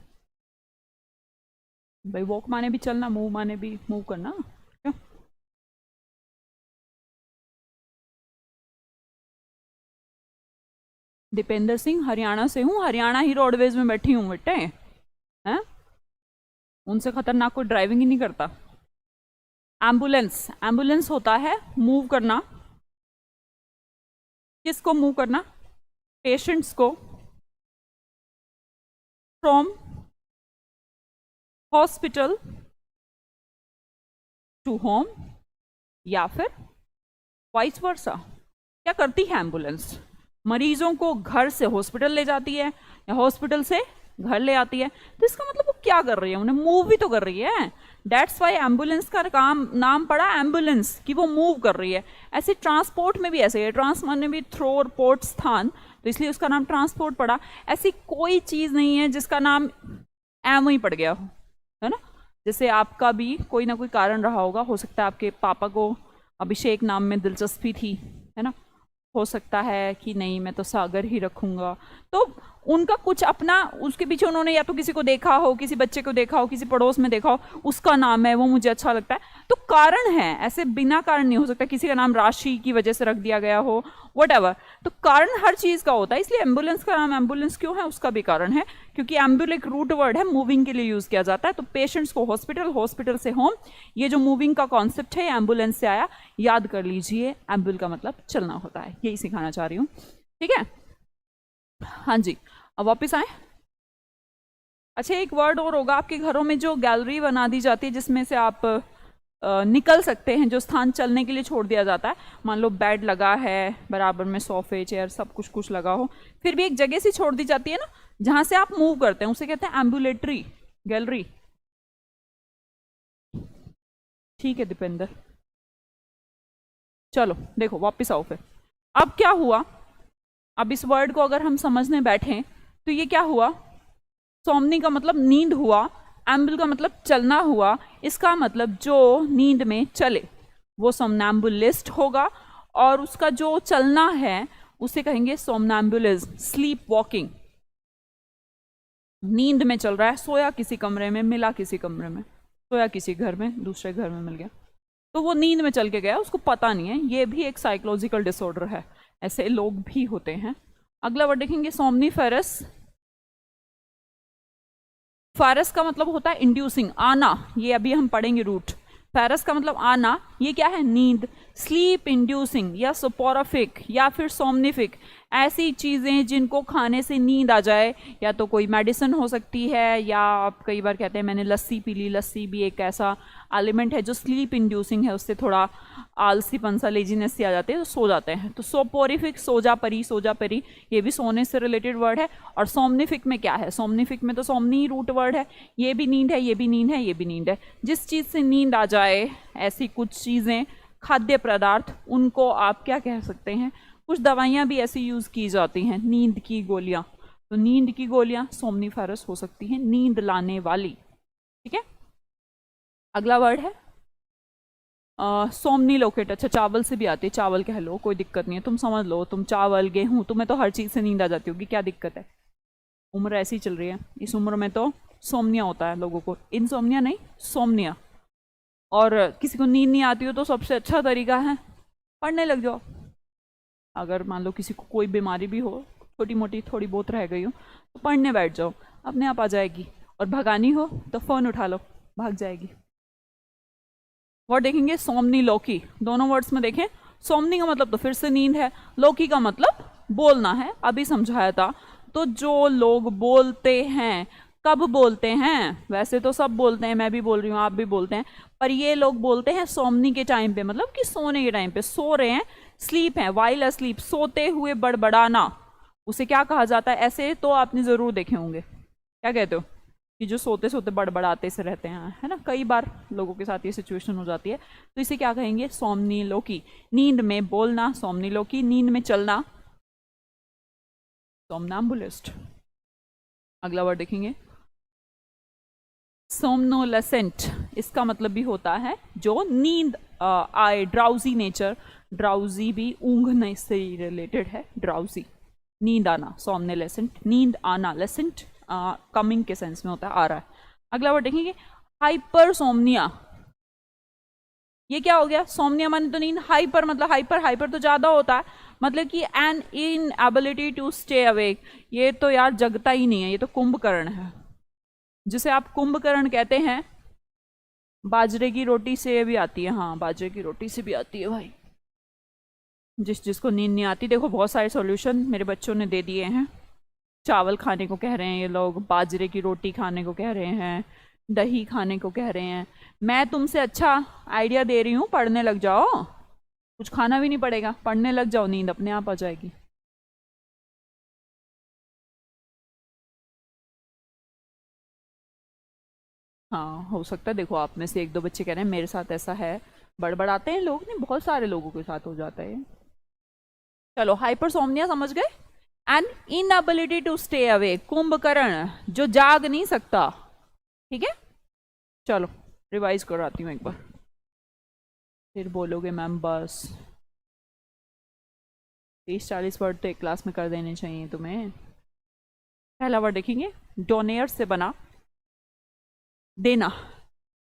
S1: भाई? वॉक माने भी चलना, मूव माने भी मूव करना, क्यों? दीपेंद्र सिंह, हरियाणा से हूँ, हरियाणा ही रोडवेज में बैठी हूँ बेटे, हैं? उनसे खतरनाक कोई ड्राइविंग ही नहीं करता। एम्बुलेंस, एम्बुलेंस होता है मूव करना, किसको मूव करना? पेशेंट्स को फ्रॉम हॉस्पिटल टू होम, या फिर वाइस वर्सा। क्या करती है एम्बुलेंस? मरीजों को घर से हॉस्पिटल ले जाती है या हॉस्पिटल से घर ले आती है। तो इसका मतलब वो क्या कर रही है? उन्हें मूव भी तो कर रही है। दैट्स वाई एम्बुलेंस का काम नाम पड़ा एम्बुलेंस, कि वो मूव कर रही है। ऐसे ट्रांसपोर्ट में भी ऐसे है, ट्रांसपोर्ट में भी थ्रो और पोर्ट स्थान, तो इसलिए उसका नाम ट्रांसपोर्ट पड़ा। ऐसी कोई चीज़ नहीं है जिसका नाम एम ही पड़ गया हो, है ना। जैसे आपका भी कोई ना कोई कारण रहा होगा, हो सकता है आपके पापा को अभिषेक नाम में दिलचस्पी थी, है ना, हो सकता है कि नहीं मैं तो सागर ही रखूंगा। तो उनका कुछ अपना, उसके पीछे उन्होंने या तो किसी को देखा हो, किसी बच्चे को देखा हो, किसी पड़ोस में देखा हो, उसका नाम है, वो मुझे अच्छा लगता है, तो कारण है। ऐसे बिना कारण नहीं हो सकता। किसी का नाम राशि की वजह से रख दिया गया हो, वट तो कारण हर चीज़ का होता है। इसलिए एम्बुलेंस का नाम एम्बुलेंस क्यों है, उसका भी कारण है, क्योंकि एम्बुल एक रूट वर्ड है, मूविंग के लिए यूज़ किया जाता है। तो पेशेंट्स को हॉस्पिटल, हॉस्पिटल से होम, ये जो मूविंग का कॉन्सेप्ट है एम्बुलेंस से आया, याद कर लीजिए। एम्बुल का मतलब चलना होता है, यही सिखाना चाह रही हूँ, ठीक है। हाँ जी, अब वापस आए। अच्छा, एक वर्ड और होगा आपके घरों में, जो गैलरी बना दी जाती है जिसमें से आप निकल सकते हैं, जो स्थान चलने के लिए छोड़ दिया जाता है। मान लो बेड लगा है, बराबर में सोफे चेयर सब कुछ कुछ लगा हो, फिर भी एक जगह से छोड़ दी जाती है ना, जहां से आप मूव करते हैं, उसे कहते हैं एम्बुलेटरी गैलरी। ठीक है दीपेंद्र, चलो देखो वापस आओ फिर। अब क्या हुआ, अब इस वर्ड को अगर हम समझने बैठे तो ये क्या हुआ? सोमनी का मतलब नींद हुआ, एम्बुल का मतलब चलना हुआ। इसका मतलब जो नींद में चले वो सोमनैम्बुलिस्ट होगा, और उसका जो चलना है उसे कहेंगे सोमनैम्बुलिज्म, स्लीप वॉकिंग। नींद में चल रहा है, सोया किसी कमरे में, मिला किसी कमरे में, सोया किसी घर में, दूसरे घर में मिल गया, तो वो नींद में चल के गया, उसको पता नहीं है। ये भी एक साइकोलॉजिकल डिसऑर्डर है, ऐसे लोग भी होते हैं। अगला वर्ड देखेंगे सोमनीफेरस। फेरस का मतलब होता है इंड्यूसिंग, आना, ये अभी हम पढ़ेंगे रूट। फेरस का मतलब आना, ये क्या है? नींद। स्लीप इंड्यूसिंग या सोपोराफिक या फिर सोमनिफिक, ऐसी चीज़ें जिनको खाने से नींद आ जाए, या तो कोई मेडिसिन हो सकती है, या आप कई बार कहते हैं मैंने लस्सी पी ली, लस्सी भी एक ऐसा एलिमेंट है जो स्लीप इंड्यूसिंग है, उससे थोड़ा आलसीपन सा, लेजीनेस से आ जाते हैं, तो सो जाते हैं। तो सोपोरिफिक, सोजा परी, सोजा परी, ये भी सोने से रिलेटेड वर्ड है। और सोमनिफिक में क्या है? सोमनिफिक में तो सोमनी रूट वर्ड है, ये भी नींद है, ये भी नींद है, ये भी नींद है। जिस चीज़ से नींद आ जाए, ऐसी कुछ चीज़ें, खाद्य पदार्थ, उनको आप क्या कह सकते हैं? कुछ दवाइयाँ भी ऐसी यूज़ की जाती हैं, नींद की गोलियाँ, तो नींद की गोलियाँ सोमनीफेरस हो सकती हैं, नींद लाने वाली, ठीक है। अगला वर्ड है सोमनीलोकेट। अच्छा, चावल से भी आती है, चावल कह लो, कोई दिक्कत नहीं है, तुम समझ लो, तुम चावल गेहूँ, तुम्हें तो हर चीज़ से नींद आ जाती होगी, क्या दिक्कत है? उम्र ऐसी चल रही है, इस उम्र में तो सोमनिया होता है लोगों को, इंसोमनिया नहीं, सोमनिया। और किसी को नींद नहीं आती हो तो सबसे अच्छा तरीका है पढ़ने लग जाओ। अगर मान लो किसी को कोई बीमारी भी हो, छोटी मोटी थोड़ी बहुत रह गई हो, तो पढ़ने बैठ जाओ, अपने आप आ जाएगी। और भगानी हो तो फ़ोन उठा लो, भाग जाएगी। वर्ड देखेंगे सोमनी लोकी, दोनों वर्ड्स में देखें। सोमनी का मतलब तो फिर से नींद है, लोकी का मतलब बोलना है, अभी समझाया था। तो जो लोग बोलते हैं, कब बोलते हैं? वैसे तो सब बोलते हैं, मैं भी बोल रही हूँ, आप भी बोलते हैं, पर ये लोग बोलते हैं सोमनी के टाइम पे, मतलब कि सोने के टाइम पे, सो रहे हैं, स्लीप है, वाइल अस्लीप, सोते हुए बड़बड़ाना, उसे क्या कहा जाता है? ऐसे तो आपने जरूर देखे होंगे, क्या कहते हो, कि जो सोते सोते बड़बड़ाते से रहते हैं, है ना, कई बार लोगों के साथ ये सिचुएशन हो जाती है। तो इसे क्या कहेंगे? सोमनीलोकी, नींद में बोलना, सोमनीलोकी, नींद में चलना, सोमनैम्बुलिस्ट। अगला वर्ड देखेंगे सोमनोलेसेंट, इसका मतलब भी होता है जो नींद आए, ड्राउजी नेचर, ड्राउजी भी ऊँघने से रिलेटेड है, ड्राउजी, नींद आना, सोमनोलेसेंट, नींद आना, लेसेंट कमिंग के सेंस में होता है, आ रहा है। अगला वर्ड देखेंगे हाइपरसोमनिया, ये क्या हो गया, सोमनिया माने तो नींद, हाइपर मतलब हाइपर, हाइपर तो ज्यादा होता है, मतलब कि an inability to stay awake, ये तो यार जगता ही नहीं है, ये तो कुंभकर्ण है, जिसे आप कुंभकर्ण कहते हैं। बाजरे की रोटी से भी आती है, हाँ बाजरे की रोटी से भी आती है भाई। जिसको नींद नहीं आती, देखो बहुत सारे सॉल्यूशन मेरे बच्चों ने दे दिए हैं। चावल खाने को कह रहे हैं ये लोग, बाजरे की रोटी खाने को कह रहे हैं, दही खाने को कह रहे हैं। मैं तुमसे अच्छा आइडिया दे रही हूँ, पढ़ने लग जाओ, कुछ खाना भी नहीं पड़ेगा, पढ़ने लग जाओ, नींद अपने आप आ जाएगी। हाँ हो सकता है, देखो आप में से एक दो बच्चे कह रहे हैं मेरे साथ ऐसा है, बड़बड़ाते हैं लोग, नहीं बहुत सारे लोगों के साथ हो जाता है। चलो हाइपरसोमनिया समझ गए, and inability to stay away, Kumbhakarna जो जाग नहीं सकता, ठीक है। चलो रिवाइज कराती हूँ एक बार, फिर बोलोगे मैम बस 30-40 वर्ड तो एक क्लास में कर देने चाहिए तुम्हें। पहला वर्ड देखेंगे, डोनेयर से बना देना,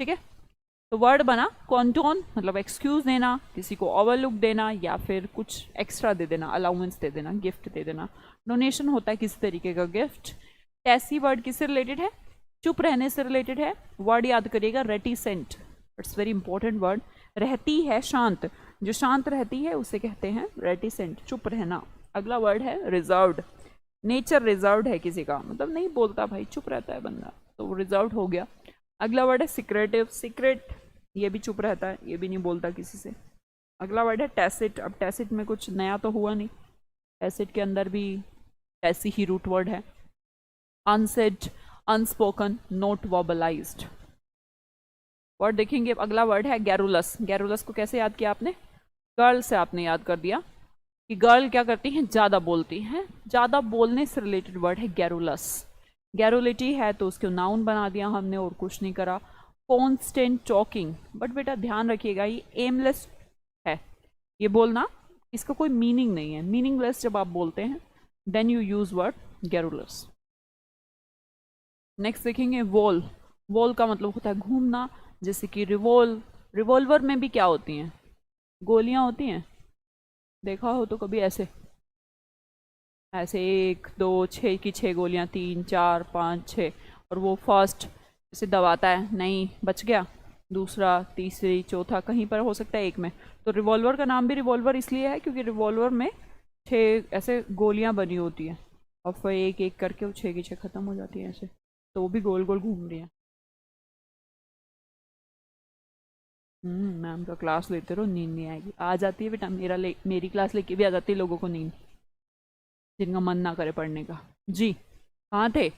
S1: ठीक है। तो वर्ड बना कॉन्टोन, मतलब एक्सक्यूज देना, किसी को ओवरलुक देना, या फिर कुछ एक्स्ट्रा दे देना, अलाउंस दे देना, गिफ्ट दे देना। डोनेशन होता है किसी तरीके का गिफ्ट। टैसी वर्ड किससे रिलेटेड है, चुप रहने से रिलेटेड है। वर्ड याद करिएगा reticent, it's very important word. रहती है शांत, जो शांत रहती है उसे कहते हैं रेटिसेंट, चुप रहना। अगला वर्ड है रिजर्व्ड, नेचर रिजर्व्ड है किसी का, मतलब नहीं बोलता भाई, चुप रहता है बंदा, तो वो रिजर्व्ड हो गया। अगला वर्ड है सिक्रेटिव, सीक्रेट, ये भी चुप रहता है, ये भी नहीं बोलता किसी से। अगला वर्ड है टैसिट, अब टैसिट में कुछ नया तो हुआ नहीं, टैसिट के अंदर भी टैसी ही रूट वर्ड है। Unsaid, unspoken, not verbalised. Word देखेंगे, अगला वर्ड है गैरुलस। गैरुलस को कैसे याद किया आपने, गर्ल से आपने याद कर दिया कि गर्ल क्या करती हैं, ज़्यादा बोलती हैं, ज़्यादा बोलने से रिलेटेड वर्ड है गैरुलस। गैरुलिटी है तो उसको नाउन बना दिया हमने और कुछ नहीं करा। कॉन्स्टेंट टॉकिंग, बट बेटा ध्यान रखिएगा ये एमलेस है, ये बोलना इसका कोई मीनिंग नहीं है, मीनिंगलेस जब आप बोलते हैं then you use word garrulous. Next देखेंगे वॉल। वॉल का मतलब होता है घूमना, जैसे कि रिवॉल्वर में भी क्या होती हैं, गोलियां होती हैं, देखा हो तो कभी ऐसे ऐसे 1 2 6 की 6 गोलियां, 3 4 5 6, और वो फर्स्ट जैसे दबाता है, नहीं बच गया, दूसरा तीसरी चौथा कहीं पर हो सकता है एक में। तो रिवॉल्वर का नाम भी रिवॉल्वर इसलिए है क्योंकि रिवॉल्वर में 6 ऐसे गोलियां बनी होती हैं, और फिर एक एक करके वो 6 की 6 खत्म हो जाती है ऐसे, तो वो भी गोल गोल घूम रही है। मैम का क्लास लेते रहो, नींद नहीं आएगी, आ जाती है बेटा, मेरी क्लास लेके भी आ जाती है लोगों को नींद, जिनका मन ना करे पढ़ने का। जी कहाँ थे,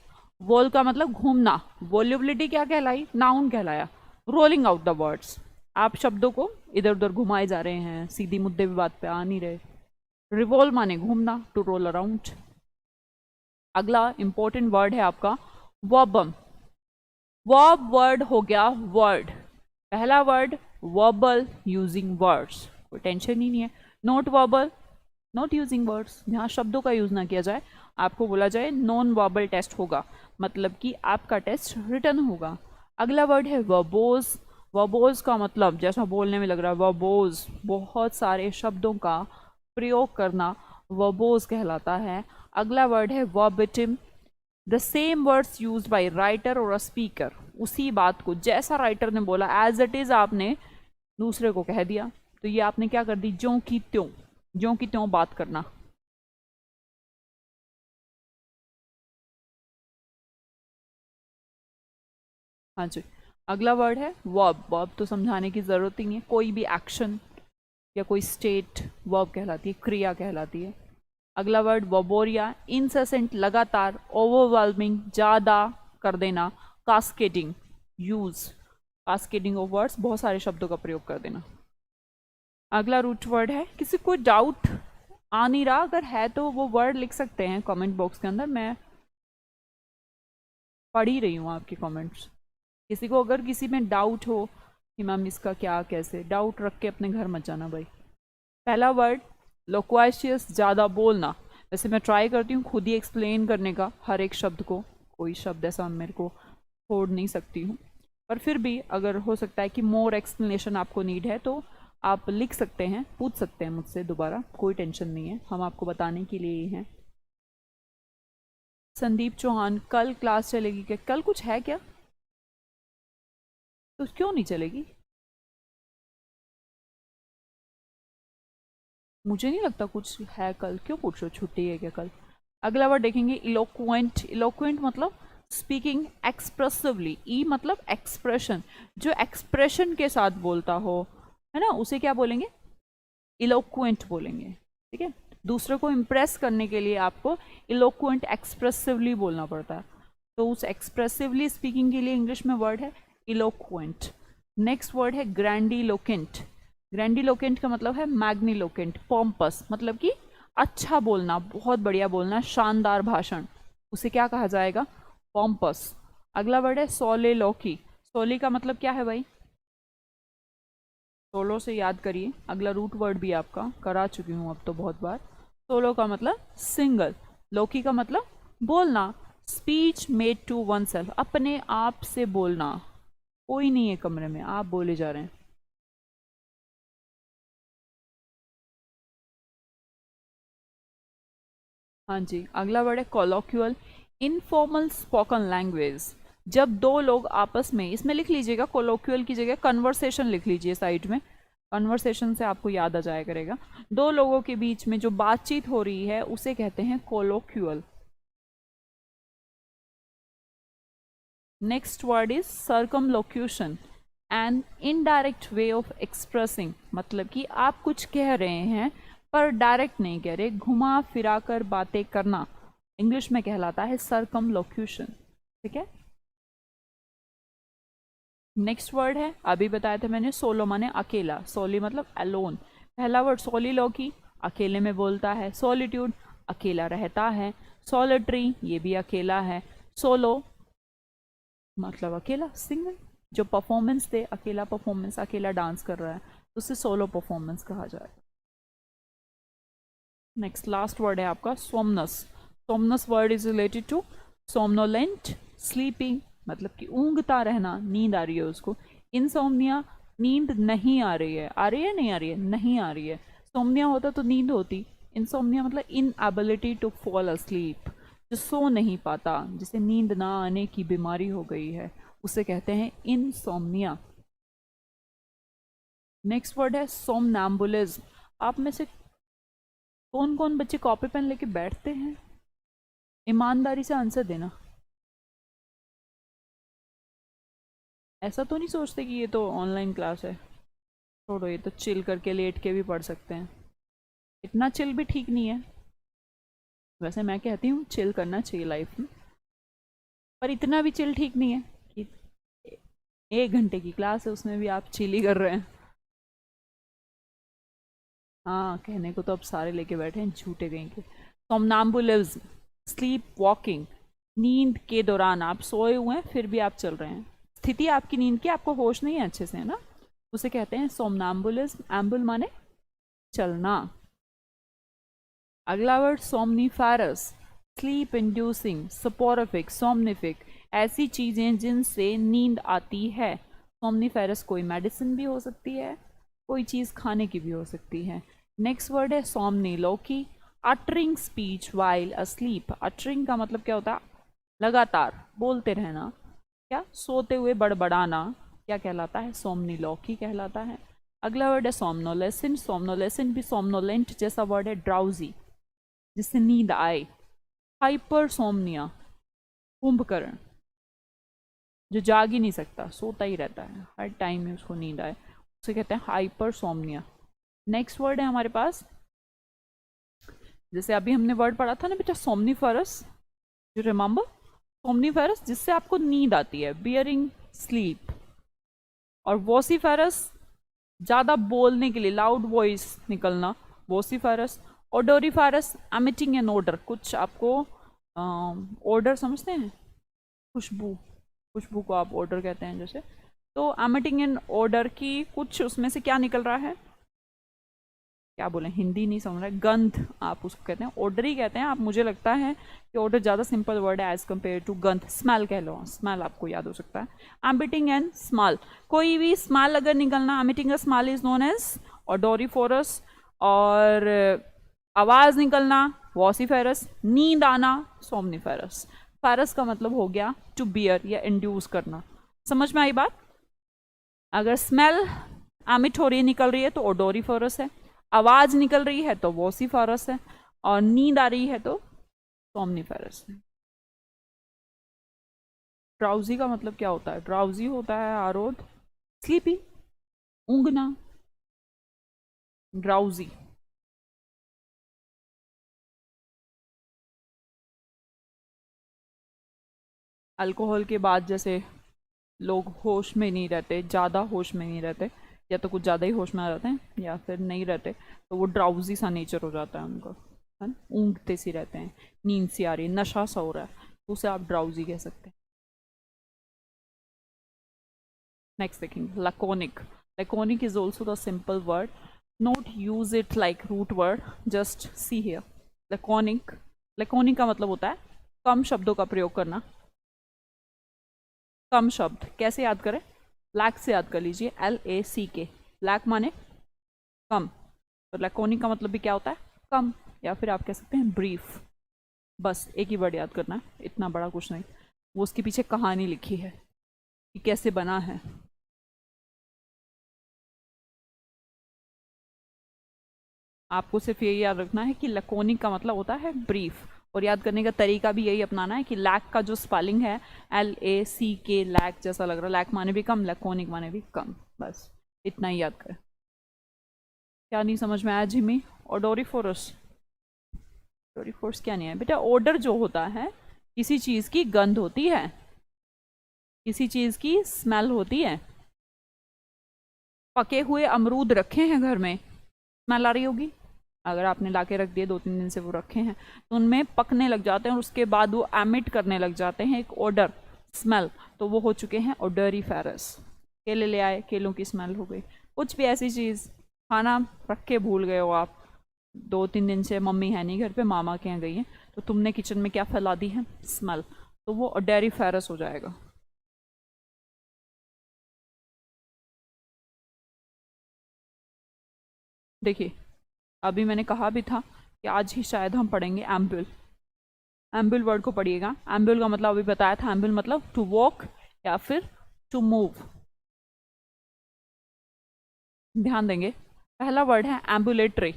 S1: वॉल का मतलब घूमना, वॉल्युबिलिटी क्या कहलाई, नाउन कहलाया। रोलिंग आउट द वर्ड्स, आप शब्दों को इधर उधर घुमाए जा रहे हैं, सीधी मुद्दे भी बात पे आ नहीं रहे। रिवॉल्व माने घूमना, टू रोल अराउंड। अगला इंपॉर्टेंट वर्ड है आपका वर्बम। वर्ब वर्ड हो गया वर्ड, पहला वर्ड वर्बल यूजिंग वर्ड्स, कोई टेंशन ही नहीं है। Not verbal, not using words, जहाँ शब्दों का यूज ना किया जाए, आपको बोला जाए नॉन वर्बल टेस्ट होगा, मतलब कि आपका टेस्ट रिटर्न होगा। अगला वर्ड है वर्बोज। वर्बोज का मतलब जैसा बोलने में लग रहा है वर्बोज, बहुत सारे शब्दों का प्रयोग करना वर्बोज कहलाता है। अगला वर्ड है verbatim, the same words use by writer और अ स्पीकर, उसी बात को जैसा राइटर ने बोला एज इट इज आपने दूसरे को कह दिया, तो ये आपने क्या कर दी, ज्यों की त्यों बात करना। हाँ जी। अगला वर्ड है वर्ब। वर्ब तो समझाने की जरूरत ही नहीं है, कोई भी एक्शन या कोई स्टेट वर्ब कहलाती है, क्रिया कहलाती है। अगला वर्ड वर्बोरिया, इंसेसेंट, लगातार, ओवरवेलमिंग, ज़्यादा कर देना, cascading, use cascading of words, बहुत सारे शब्दों का प्रयोग कर देना। अगला रूट वर्ड है, किसी को डाउट आ नहीं रहा, अगर है तो वो वर्ड लिख सकते हैं कमेंट बॉक्स के अंदर, मैं पढ़ ही रही हूँ आपके कमेंट्स। किसी को अगर किसी में डाउट हो कि मैम इसका क्या कैसे, डाउट रख के अपने घर मत जाना भाई। पहला वर्ड लोक्वाशियस, ज़्यादा बोलना, वैसे मैं ट्राई करती हूँ खुद ही एक्सप्लेन करने का हर एक शब्द को, कोई शब्द ऐसा मेरे को छोड़ नहीं सकती हूँ। पर फिर भी अगर हो सकता है कि मोर एक्सप्लेनेशन आपको नीड है तो आप लिख सकते हैं, पूछ सकते हैं मुझसे दोबारा, कोई टेंशन नहीं है, हम आपको बताने के लिए ही हैं। संदीप चौहान, कल क्लास चलेगी क्या? कल कुछ है क्या? तो क्यों नहीं चलेगी? मुझे नहीं लगता कुछ है कल, क्यों पूछ रहे हो, छुट्टी है क्या कल? अगला वर्ड देखेंगे इलोक्वेंट। इलोक्वेंट मतलब स्पीकिंग एक्सप्रेसिवली। ई मतलब एक्सप्रेशन, जो एक्सप्रेशन के साथ बोलता हो, है ना, उसे क्या बोलेंगे? इलोक्वेंट बोलेंगे। ठीक है, दूसरे को इम्प्रेस करने के लिए आपको इलोक्वेंट एक्सप्रेसिवली बोलना पड़ता है, तो उस एक्सप्रेसिवली स्पीकिंग के लिए इंग्लिश में वर्ड है इलोक्वेंट। नेक्स्ट वर्ड है ग्रैंडिलोकेंट। ग्रैंडिलोकेंट का मतलब है मैग्निलोकेंट। पॉम्पस मतलब कि अच्छा बोलना, बहुत बढ़िया बोलना, शानदार भाषण, उसे क्या कहा जाएगा? पॉम्पस। अगला वर्ड है सोलेलोकी। सोली का मतलब क्या है भाई? सोलो से याद करिए, अगला रूट वर्ड भी आपका करा चुकी हूँ अब तो बहुत बार। सोलो का मतलब सिंगल, लोकी का मतलब बोलना, speech made to oneself, अपने आप से बोलना, कोई नहीं है कमरे में, आप बोले जा रहे हैं। हाँ जी, अगला वर्ड है कोलोक्यूअल। इनफॉर्मल स्पोकन लैंग्वेज, जब दो लोग आपस में, इसमें लिख लीजिएगा कोलोक्यूअल की जगह कन्वर्सेशन लिख लीजिए साइड में, कन्वर्सेशन से आपको याद आ जाया करेगा। दो लोगों के बीच में जो बातचीत हो रही है उसे कहते हैं colloquial. Next word is circumlocution, an indirect way of expressing, मतलब कि आप कुछ कह रहे हैं पर डायरेक्ट नहीं कह रहे, घुमा फिरा कर बातें करना, इंग्लिश में कहलाता है सर्कमलोक्यूशन। ठीक है, नेक्स्ट वर्ड है, अभी बताया था मैंने, सोलो माने अकेला, सोली मतलब अलोन। पहला वर्ड सोलिलोकी, अकेले में बोलता है। सॉलिट्यूड, अकेला रहता है। सॉलिटरी, ये भी अकेला है। सोलो मतलब अकेला, सिंगल, जो परफॉर्मेंस दे, अकेला परफॉर्मेंस, अकेला डांस कर रहा है, तो उसे सोलो परफॉर्मेंस कहा जाए। नेक्स्ट लास्ट वर्ड है आपका somnus. Somnus word is related to somnolent, sleeping, मतलब कि ऊँगता रहना, नींद आ रही है उसको। इनसोमनिया, नींद नहीं आ रही है, आ रही है नहीं आ रही है, नहीं आ रही है। सोमनिया होता तो नींद होती, इनसोमनिया मतलब इनएबिलिटी टू फॉल अस्लीप, जो सो नहीं पाता, जिसे नींद ना आने की बीमारी हो गई है, उसे कहते हैं इनसोमनिया। नेक्स्ट वर्ड है सोमनैम्बुलिज्म। आप में से कौन कौन बच्चे कॉपी पेन लेके बैठते हैं? ईमानदारी से आंसर देना। ऐसा तो नहीं सोचते कि ये तो ऑनलाइन क्लास है, छोड़ो, ये तो चिल करके लेट के भी पढ़ सकते हैं। इतना चिल भी ठीक नहीं है, वैसे मैं कहती हूँ चिल करना चाहिए लाइफ में, पर इतना भी चिल ठीक नहीं है कि 1 घंटे की क्लास है उसमें भी आप चिल ही कर रहे हैं। हाँ, कहने को तो अब सारे लेके बैठे हैं, झूठे कहीं के। सोमनाम्बुलिज्म, स्लीप वॉकिंग, नींद के दौरान आप सोए हुए हैं फिर भी आप चल रहे हैं, स्थिति आपकी नींद की, आपको होश नहीं है अच्छे से, है ना, उसे कहते हैं सोमनाम्बुलिज्म। एम्बुल माने चलना। अगला वर्ड सोमनीफेरस, स्लीप इंड्यूसिंग, सपोरिफिक, सोमनिफिक, ऐसी चीजें जिनसे नींद आती है। सोमनीफेरस कोई मेडिसिन भी हो सकती है, कोई चीज खाने की भी हो सकती है। नेक्स्ट वर्ड है somniloquy, uttering speech while asleep. Uttering का मतलब क्या होता है? लगातार बोलते रहना, क्या सोते हुए बड़बड़ाना, क्या कहलाता है? सोमनीलोकी कहलाता है। अगला वर्ड है सोमनोलेसेंट। सोमनोलेसेंट भी सोमनोलेंट जैसा वर्ड है, ड्राउजी, जिससे नींद आए। हाइपरसोमनिया, कुंभकर्ण, जो जाग ही नहीं सकता, सोता ही रहता है, हर टाइम में उसको नींद आए, उसे कहते हैं हाइपरसोमनिया। नेक्स्ट वर्ड है हमारे पास, जैसे अभी हमने वर्ड पढ़ा था ना बेटा सोमनीफेरस, जो रिमेंबर, सोमनीफेरस जिससे आपको नींद आती है, बियरिंग स्लीप। और वोसीफेरस, ज़्यादा बोलने के लिए, लाउड वॉइस निकलना, वोसीफेरस। ओडोरीफेरस, एमिटिंग एन ओडर, कुछ आपको ओडर समझते हैं, खुशबू, खुशबू को आप ओडर कहते हैं जैसे, तो एमिटिंग एन ओडर की कुछ उसमें से क्या निकल रहा है? क्या बोले, हिंदी नहीं समझ रहा है, गंध आप उसको कहते हैं, ओडर ही कहते हैं आप। मुझे लगता है कि ओडर ज़्यादा सिंपल वर्ड है एज कम्पेयर टू गंध। स्मेल कह लो, स्मेल आपको याद हो सकता है। एमिटिंग एंड स्मेल, कोई भी स्मेल अगर निकलना, emitting a smell is known as odoriferous. और आवाज़ निकलना वॉसिफेरस, नींद आना सोमनिफेरस। फेरस का मतलब हो गया टू बियर या इंड्यूस करना। समझ में आई बात? अगर स्मेल एमिट हो रही है, निकल रही है, तो ओडोरिफोरस है। आवाज निकल रही है तो वॉसिफेरस है। और नींद आ रही है तो सोमनिफेरस है। ड्राउजी का मतलब क्या होता है? ड्राउजी होता है आरोध, स्लीपी, ऊँघना, ड्राउजी। अल्कोहल के बाद जैसे लोग होश में नहीं रहते, ज़्यादा होश में नहीं रहते, या तो कुछ ज़्यादा ही होश में आ जाते हैं या फिर नहीं रहते, तो वो ड्राउजी सा नेचर हो जाता है उनका, है ना, ऊँघते सी रहते हैं, नींद सी आ रही है, नशा सा हो रहा है, तो उसे आप ड्राउजी कह सकते हैं। नेक्स्ट देखेंगे laconic. Laconic is also the simple word, not use it like root word, just see here. Laconic, laconic का मतलब होता है कम शब्दों का प्रयोग करना। कम शब्द कैसे याद करें? लैक से याद कर लीजिए, LACK, लैक माने कम, तो लैकोनिक का मतलब भी क्या होता है? कम, या फिर आप कह सकते हैं ब्रीफ। बस एक ही वर्ड याद करना है, इतना बड़ा कुछ नहीं। वो उसके पीछे कहानी लिखी है कि कैसे बना है। आपको सिर्फ ये याद रखना है कि लैकोनिक का मतलब होता है ब्रीफ, और याद करने का तरीका भी यही अपनाना है कि लैक का जो स्पेलिंग है LACK, लैक जैसा लग रहा है, लैक माने भी कम, लैकोनिक माने भी कम, बस इतना ही याद करें। क्या नहीं समझ में आया जिमी? ओडोरिफोरस, ओडोरिफोरस क्या नहीं है बेटा? ओडर जो होता है, किसी चीज़ की गंध होती है, किसी चीज़ की स्मेल होती है। पके हुए अमरूद रखे हैं घर में, स्मेल आ रही होगी। अगर आपने ला के रख दिए, 2-3 दिन से वो रखे हैं, तो उनमें पकने लग जाते हैं और उसके बाद वो एमिट करने लग जाते हैं एक ओडर, स्मेल, तो वो हो चुके हैं ओडोरिफेरस। केले ले आए, केलों की स्मेल हो गई। कुछ भी ऐसी चीज़, खाना रख के भूल गए हो आप, 2-3 दिन से मम्मी है नहीं घर पे, मामा के यहाँ गई हैं, तो तुमने किचन में क्या फैला दी है? स्मेल, तो वो ओडोरिफेरस हो जाएगा। देखिए अभी मैंने कहा भी था कि आज ही शायद हम पढ़ेंगे एम्बुल। एम्बुल वर्ड को पढ़िएगा। एम्बुल का मतलब अभी बताया था, एम्बुल मतलब टू वॉक या फिर टू मूव। ध्यान देंगे, पहला वर्ड है एम्बुलेटरी।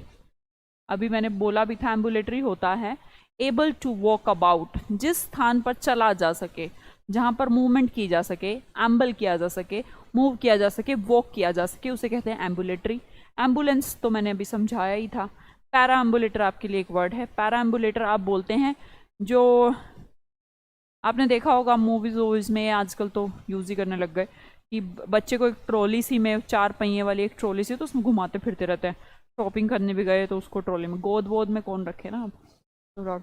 S1: अभी मैंने बोला भी था एम्बुलेटरी होता है एबल टू वॉक अबाउट, जिस स्थान पर चला जा सके, जहां पर मूवमेंट की जा सके, एम्बल किया जा सके, मूव किया जा सके, वॉक किया जा सके, उसे कहते हैं एम्बुलेटरी। एम्बुलेंस तो मैंने अभी समझाया ही था। पैरा एम्बुलेटर आपके लिए एक वर्ड है। पैरा एम्बुलेटर आप बोलते हैं जो आपने देखा होगा मूवीज वूवीज में, आजकल तो यूज ही करने लग गए, कि बच्चे को एक ट्रॉली सी में, 4 पहिए वाली एक ट्रॉली सी, तो उसमें घुमाते फिरते रहते हैं। शॉपिंग करने भी गए तो उसको ट्रॉली में, गोद वोद में कौन रखे ना, अब थोड़ा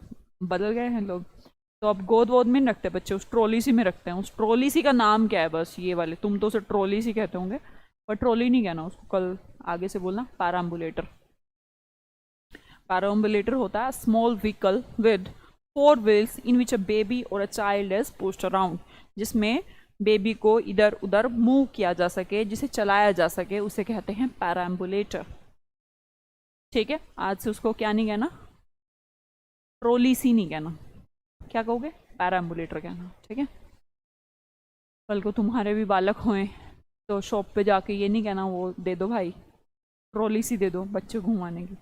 S1: बदल गए हैं लोग, तो अब गोद वोद में नहीं रखते बच्चे, उस ट्रॉली सी में रखते हैं। उस ट्रॉली सी का नाम क्या है? बस ये वाले, तुम तो उसे ट्रॉली सी कहते होंगे, पर ट्रॉली नहीं कहना उसको, कल आगे से बोलना पैराम्बुलेटर। पैराम्बुलेटर होता है small vehicle with 4 wheels in which a baby और a child is pushed around, जिसमें बेबी को इधर उधर मूव किया जा सके, जिसे चलाया जा सके, उसे कहते हैं पैराम्बुलेटर। ठीक है, आज से उसको क्या नहीं कहना? ट्रॉली सी नहीं कहना, क्या कहोगे? पैराम्बुलेटर कहना। ठीक है, कल को तुम्हारे भी बालक हों तो शॉप पे जाके ये नहीं कहना वो दे दो भाई, ट्रॉली सी दे दो बच्चे घुमाने की,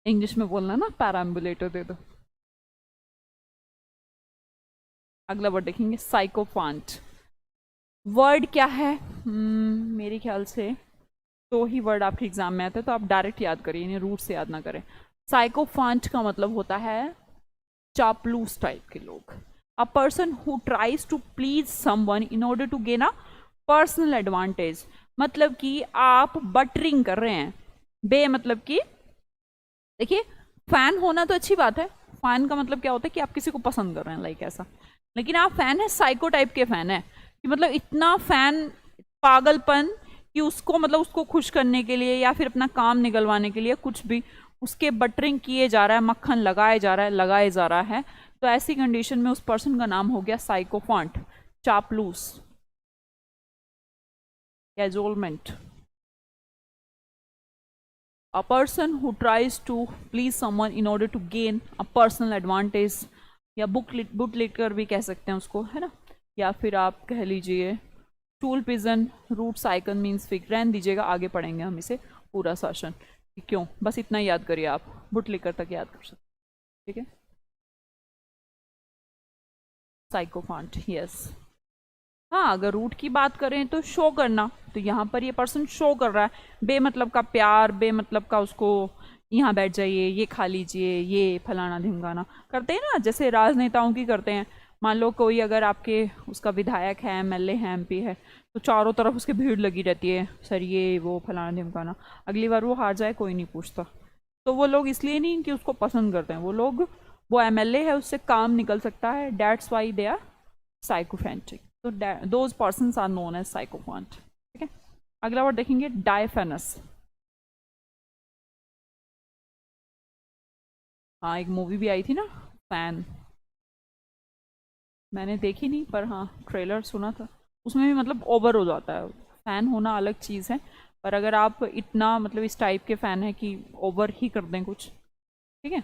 S1: इंग्लिश में बोलना ना, पैराम्बुलेटर दे दो। अगला वर्ड देखेंगे साइकोफांट। वर्ड क्या है? मेरे ख्याल से 2 ही वर्ड आपके एग्जाम में आते हैं, तो आप डायरेक्ट याद करिए, इन्हें रूट से याद ना करें। साइकोफांट का मतलब होता है चापलूस टाइप के लोग। A person who tries to please someone in order to gain a personal advantage, मतलब कि आप बटरिंग कर रहे हैं। बे मतलब कि देखिए, फैन होना तो अच्छी बात है, फैन का मतलब क्या होता है कि आप किसी को पसंद कर रहे हैं, लाइक ऐसा, लेकिन आप फैन है साइको टाइप के फैन है, कि मतलब इतना फैन पागलपन कि उसको मतलब उसको खुश करने के लिए या फिर अपना काम निकलवाने के लिए कुछ भी उसके बटरिंग किए जा रहा है, मक्खन लगाया जा रहा है, लगाया जा रहा है, तो ऐसी कंडीशन में उस पर्सन का नाम हो गया साइकोफॉन्ट, चापलूस, कैजोलमेंट। A person who tries to please someone in order to gain a personal advantage, या बुक लिकर भी कह सकते हैं उसको, है ना, या फिर आप कह लीजिए टूल पिजन, रूट साइकन मीन्स फिक। रहने दीजिएगा, आगे पढ़ेंगे हम इसे पूरा सेशन, क्यों, बस इतना याद करिए आप, बुट लिकर तक याद कर सकते, ठीक है। साइकोफॉन्ट, यस। हाँ, अगर रूट की बात करें तो शो करना, तो यहाँ पर ये पर्सन शो कर रहा है बेमतलब का प्यार, बेमतलब का उसको यहाँ बैठ जाइए, ये खा लीजिए, ये फलाना ढिमकाना करते हैं ना, जैसे राजनेताओं की करते हैं। मान लो कोई अगर आपके उसका विधायक है, एमएलए है, एमपी है, तो चारों तरफ उसकी भीड़ लगी रहती है, सर ये वो फलाना ढिमकाना, अगली बार वो हार जाए कोई नहीं पूछता। तो वो लोग इसलिए नहीं कि उसको पसंद करते हैं, वो लोग, वो एमएलए है, उससे काम निकल सकता है, that's why they are sycophantic. तो those persons are known as sycophant, ठीक है। अगला वर्ड देखेंगे डायफेनस। हाँ, एक मूवी भी आई थी ना, फैन, मैंने देखी नहीं पर हाँ ट्रेलर सुना था, उसमें भी मतलब ओवर हो जाता है। फैन होना अलग चीज़ है, पर अगर आप इतना मतलब इस टाइप के फैन है कि ओवर ही कर दें कुछ, ठीक है।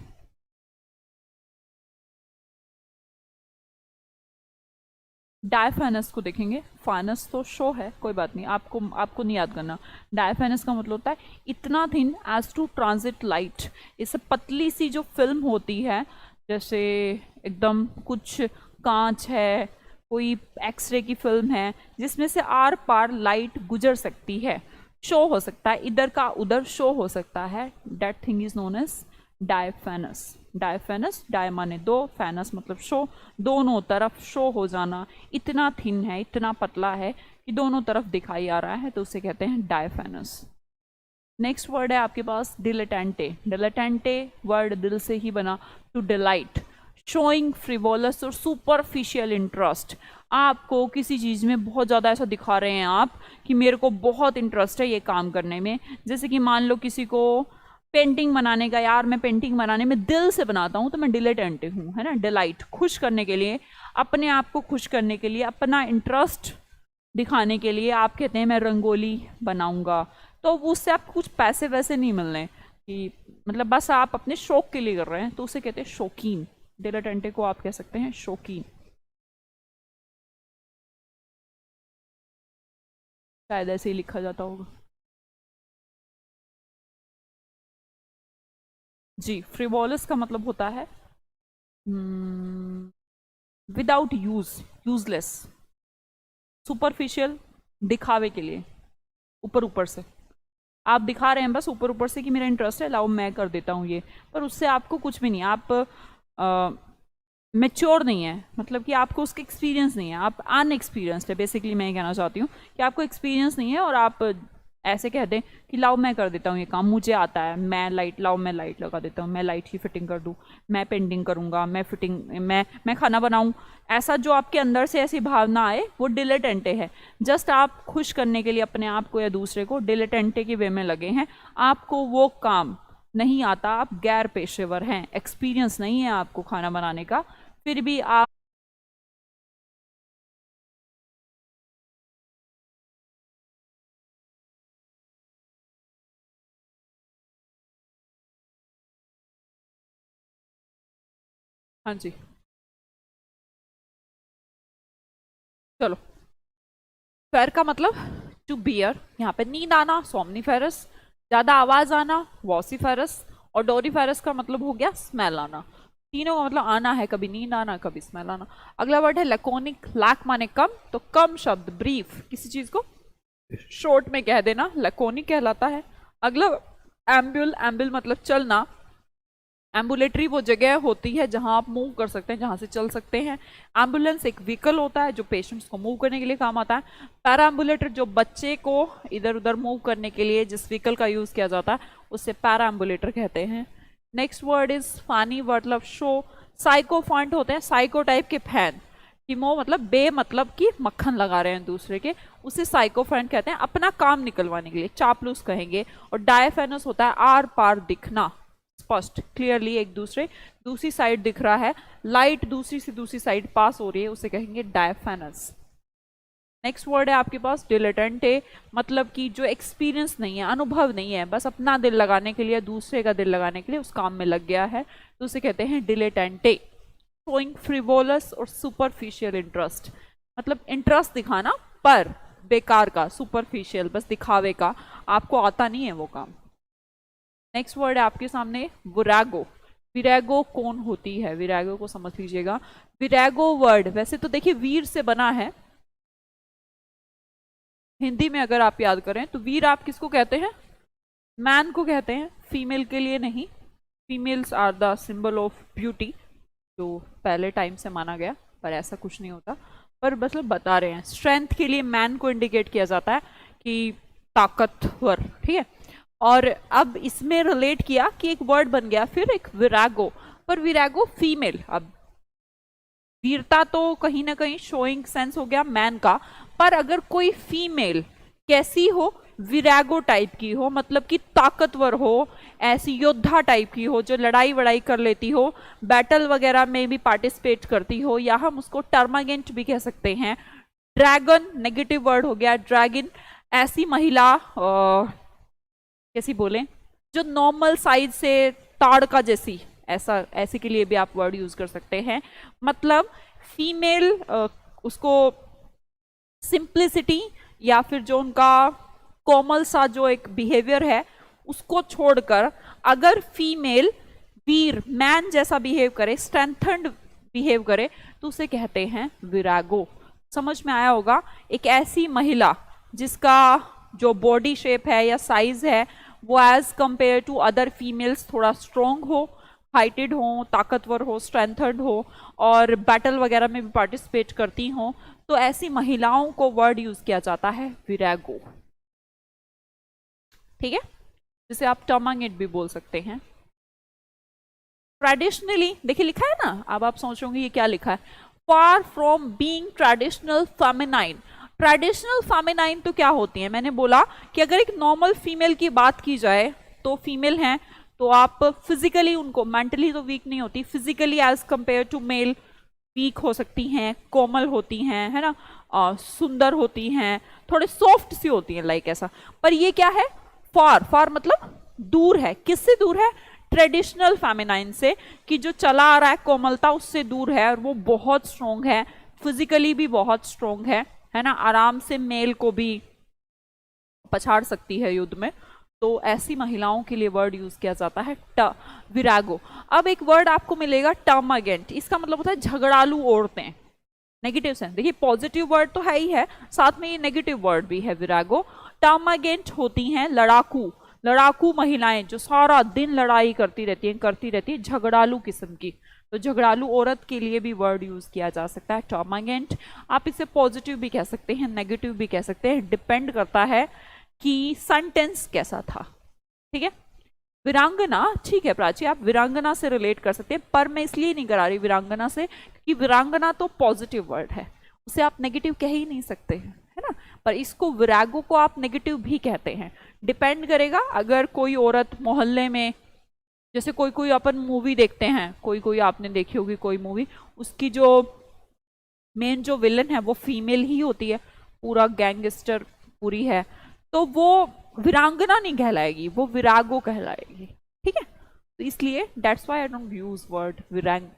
S1: डायफेनस को देखेंगे, फानस तो शो है, कोई बात नहीं, आपको नहीं याद करना। डायफेनस का मतलब होता है इतना thin as to transit light, इससे पतली सी जो फिल्म होती है, जैसे एकदम कुछ कांच है, कोई एक्सरे की फिल्म है, जिसमें से आर पार लाइट गुजर सकती है, शो हो सकता है, इधर का उधर शो हो सकता है, that thing is known as diaphanous. Diaphanous, dia माने दो, फेनस मतलब शो, दोनों तरफ शो हो जाना, इतना थिन है, इतना पतला है कि दोनों तरफ दिखाई आ रहा है, तो उसे कहते हैं डायफेनस। नेक्स्ट वर्ड है आपके पास डिलेटेंटे। डिलेटेंटे वर्ड दिल से ही बना, टू डिलाइट, शोइंग फ्रिवोलस और सुपरफिशियल इंटरेस्ट। आपको किसी चीज़ में बहुत ज़्यादा ऐसा दिखा रहे हैं आप कि मेरे को बहुत इंटरेस्ट है ये काम करने में, जैसे कि मान लो किसी को पेंटिंग बनाने का, यार मैं पेंटिंग बनाने में दिल से बनाता हूँ तो मैं डिलेटेंट हूँ, है ना। डिलाइट, खुश करने के लिए, अपने आप को खुश करने के लिए, अपना इंटरेस्ट दिखाने के लिए आप कहते हैं मैं रंगोली बनाऊंगा, तो उससे आपको कुछ पैसे वैसे नहीं मिलने, कि मतलब बस आप अपने शौक के लिए कर रहे हैं, तो उसे कहते हैं शौकीन। डिलेटेंटे को आप कह सकते हैं शौकीन, शायद ऐसे ही लिखा जाता होगा जी। फ्रिवोलस का मतलब होता है विदाउट यूज, यूजलेस। सुपरफिशियल, दिखावे के लिए, ऊपर ऊपर से आप दिखा रहे हैं बस ऊपर ऊपर से कि मेरा इंटरेस्ट है, लाओ मैं कर देता हूँ ये, पर उससे आपको कुछ भी नहीं, आप मेच्योर नहीं है, मतलब कि आपको उसका एक्सपीरियंस नहीं है, आप अनएक्सपीरियंस्ड है, बेसिकली मैं ये कहना चाहती हूँ कि आपको एक्सपीरियंस नहीं है, और आप ऐसे कह दें कि लाओ मैं कर देता हूँ ये काम, मुझे आता है, मैं लाइट, लाओ मैं लाइट लगा देता हूँ, मैं लाइट की फिटिंग कर दूँ, मैं पेंटिंग करूँगा, मैं फिटिंग, मैं खाना बनाऊँ, ऐसा जो आपके अंदर से ऐसी भावना आए, वो डिलेटेंटे है। जस्ट आप खुश करने के लिए अपने आप को या दूसरे को डिलेटेंटे के वे में लगे हैं, आपको वो काम नहीं आता, आप गैर पेशेवर हैं, एक्सपीरियंस नहीं है आपको खाना बनाने का, फिर भी आप हाँ जी, चलो। फेर का मतलब टू बियर, यहाँ पे नींद आना सोमनीफेरस, ज्यादा आवाज आना वॉसिफेरस, और डोरीफेरस का मतलब हो गया स्मेल आना। तीनों का मतलब आना है, कभी नींद आना कभी स्मेल आना। अगला वर्ड है लैकोनिक। लैक माने कम, तो कम शब्द, ब्रीफ, किसी चीज को शॉर्ट में कह देना लैकोनिक कहलाता है। अगला एम्ब्यूल, एम्ब्यूल मतलब चलना। एम्बुलेटरी वो जगह होती है जहां आप मूव कर सकते हैं, जहां से चल सकते हैं। एम्बुलेंस एक व्हीकल होता है जो पेशेंट्स को मूव करने के लिए काम आता है। पैराएम्बुलेटर जो बच्चे को इधर उधर मूव करने के लिए जिस व्हीकल का यूज किया जाता है उससे पैराएम्बुलेटर कहते हैं। नेक्स्ट वर्ड इज फानी, मतलब शो। साइकोफॉन्ट होते हैं साइको टाइप के फैन, कीमो मतलब बे, मतलब कि मक्खन लगा रहे हैं दूसरे के, उसे साइकोफ्रेंट कहते हैं, अपना काम निकलवाने के लिए चापलूस कहेंगे। और डायफेनस होता है आर पार दिखना, स्पष्ट क्लियरली एक दूसरी साइड दिख रहा है, लाइट दूसरी से दूसरी साइड पास हो रही है, उसे कहेंगे डायफेनस। नेक्स्ट वर्ड है आपके पास डिलेटेंटे, मतलब कि जो एक्सपीरियंस नहीं है, अनुभव नहीं है, बस अपना दिल लगाने के लिए, दूसरे का दिल लगाने के लिए उस काम में लग गया है, तो उसे कहते हैं डिलेटेंटे। शोइंग फ्रिवोलस और सुपरफिशियल इंटरेस्ट, मतलब इंटरेस्ट दिखाना पर बेकार का, सुपरफिशियल बस दिखावे का, आपको आता नहीं है वो काम। नेक्स्ट वर्ड है आपके सामने विरागो। विरागो कौन होती है, विरागो को समझ लीजिएगा। विरागो वर्ड वैसे तो देखिए वीर से बना है, हिंदी में अगर आप याद करें तो वीर आप किसको कहते हैं, मैन को कहते हैं, फीमेल के लिए नहीं। Females are the symbol of beauty, जो पहले टाइम से माना गया, पर ऐसा कुछ नहीं होता, पर बस बता रहे हैं स्ट्रेंथ के लिए मैन को इंडिकेट किया जाता है कि ताकतवर, ठीक है। और अब इसमें रिलेट किया कि एक वर्ड बन गया फिर एक विरागो, पर विरागो फीमेल। अब वीरता तो कहीं ना कहीं शोइंग सेंस हो गया मैन का, पर अगर कोई फीमेल कैसी हो, विरागो टाइप की हो, मतलब कि ताकतवर हो, ऐसी योद्धा टाइप की हो, जो लड़ाई वड़ाई कर लेती हो, बैटल वगैरह में भी पार्टिसिपेट करती हो, या हम उसको टर्मागेंट भी कह सकते हैं। ड्रैगन नेगेटिव वर्ड हो गया, ड्रैगन ऐसी महिला, कैसी बोले, जो नॉर्मल साइज से ताड़का जैसी, ऐसा ऐसे के लिए भी आप वर्ड यूज कर सकते हैं। मतलब फीमेल, उसको सिंप्लिसिटी या फिर जो उनका कोमल सा जो एक बिहेवियर है उसको छोड़कर अगर फीमेल वीर मैन जैसा बिहेव करे, स्ट्रेंथन्ड बिहेव करे, तो उसे कहते हैं विरागो। समझ में आया होगा, एक ऐसी महिला जिसका जो बॉडी शेप है या साइज है वो as compare to other females थोड़ा स्ट्रॉन्ग हो, हाइटेड हो, ताकतवर हो, स्ट्रेंथन्ड हो, और बैटल वगैरह में भी पार्टिसिपेट करती हो, तो ऐसी महिलाओं को वर्ड यूज किया जाता है विरागो, ठीक है, जिसे आप टर्मागेंट भी बोल सकते हैं। ट्रेडिशनली देखिए लिखा है ना, अब आप सोचोगे ये क्या लिखा है, far from being traditional feminine. Traditional feminine तो क्या होती है, मैंने बोला कि अगर एक नॉर्मल फीमेल की बात की जाए तो फीमेल हैं, तो आप फिजिकली उनको, मेंटली तो वीक नहीं होती, physically as compare to male weak हो सकती हैं, कोमल होती हैं, है ना, सुंदर होती हैं, थोड़े सॉफ्ट सी होती हैं, लाइक ऐसा। पर ये क्या है, फार, फार मतलब दूर है, किससे दूर है, ट्रेडिशनल फेमिनाइन से, कि जो चला आ रहा है कोमलता उससे दूर है, और वो बहुत स्ट्रोंग है, फिजिकली भी बहुत स्ट्रोंग है ना, आराम से मेल को भी पछाड़ सकती है युद्ध में, तो ऐसी महिलाओं के लिए वर्ड यूज किया जाता है विरागो। अब एक वर्ड आपको मिलेगा टर्मागेंट, इसका मतलब होता है झगड़ालू औरतें, नेगेटिव सेंस। देखिए पॉजिटिव वर्ड तो है ही है, साथ में ये नेगेटिव वर्ड भी है विरागो। टर्मागेंट होती हैं लड़ाकू, लड़ाकू महिलाएं जो सारा दिन लड़ाई करती रहती हैं, झगड़ालू किस्म की, तो झगड़ालू औरत के लिए भी वर्ड यूज किया जा सकता है टर्मागेंट। आप इसे पॉजिटिव भी कह सकते हैं, नेगेटिव भी कह सकते हैं, डिपेंड करता है कि सेंटेंस कैसा था, ठीक है। वीरांगना, ठीक है प्राची, आप वीरांगना से रिलेट कर सकते हैं, पर मैं इसलिए नहीं करा रही वीरांगना से क्योंकि वीरांगना तो पॉजिटिव वर्ड है, उसे आप नेगेटिव कह ही नहीं सकते हैं, है ना, पर इसको विरागो को आप नेगेटिव भी कहते हैं। डिपेंड करेगा, अगर कोई औरत मोहल्ले में, जैसे कोई कोई अपन मूवी देखते हैं, कोई कोई आपने देखी होगी कोई मूवी, उसकी जो मेन जो विलन है वो फीमेल ही होती है, पूरा गैंगस्टर पूरी है, तो वो वीरांगना नहीं कहलाएगी, वो विरागो कहलाएगी, ठीक है। तो इसलिए that's why I don't use word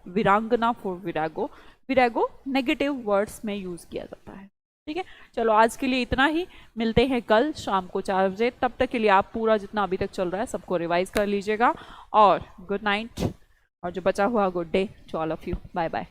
S1: वीरांगना फॉर विरागो। विरागो नेगेटिव वर्ड्स में यूज किया जाता है, ठीक है। चलो आज के लिए इतना ही, मिलते हैं कल शाम को 4 बजे, तब तक के लिए आप पूरा जितना अभी तक चल रहा है सबको रिवाइज कर लीजिएगा, और गुड नाइट, और जो बचा हुआ good day to all of you, bye bye.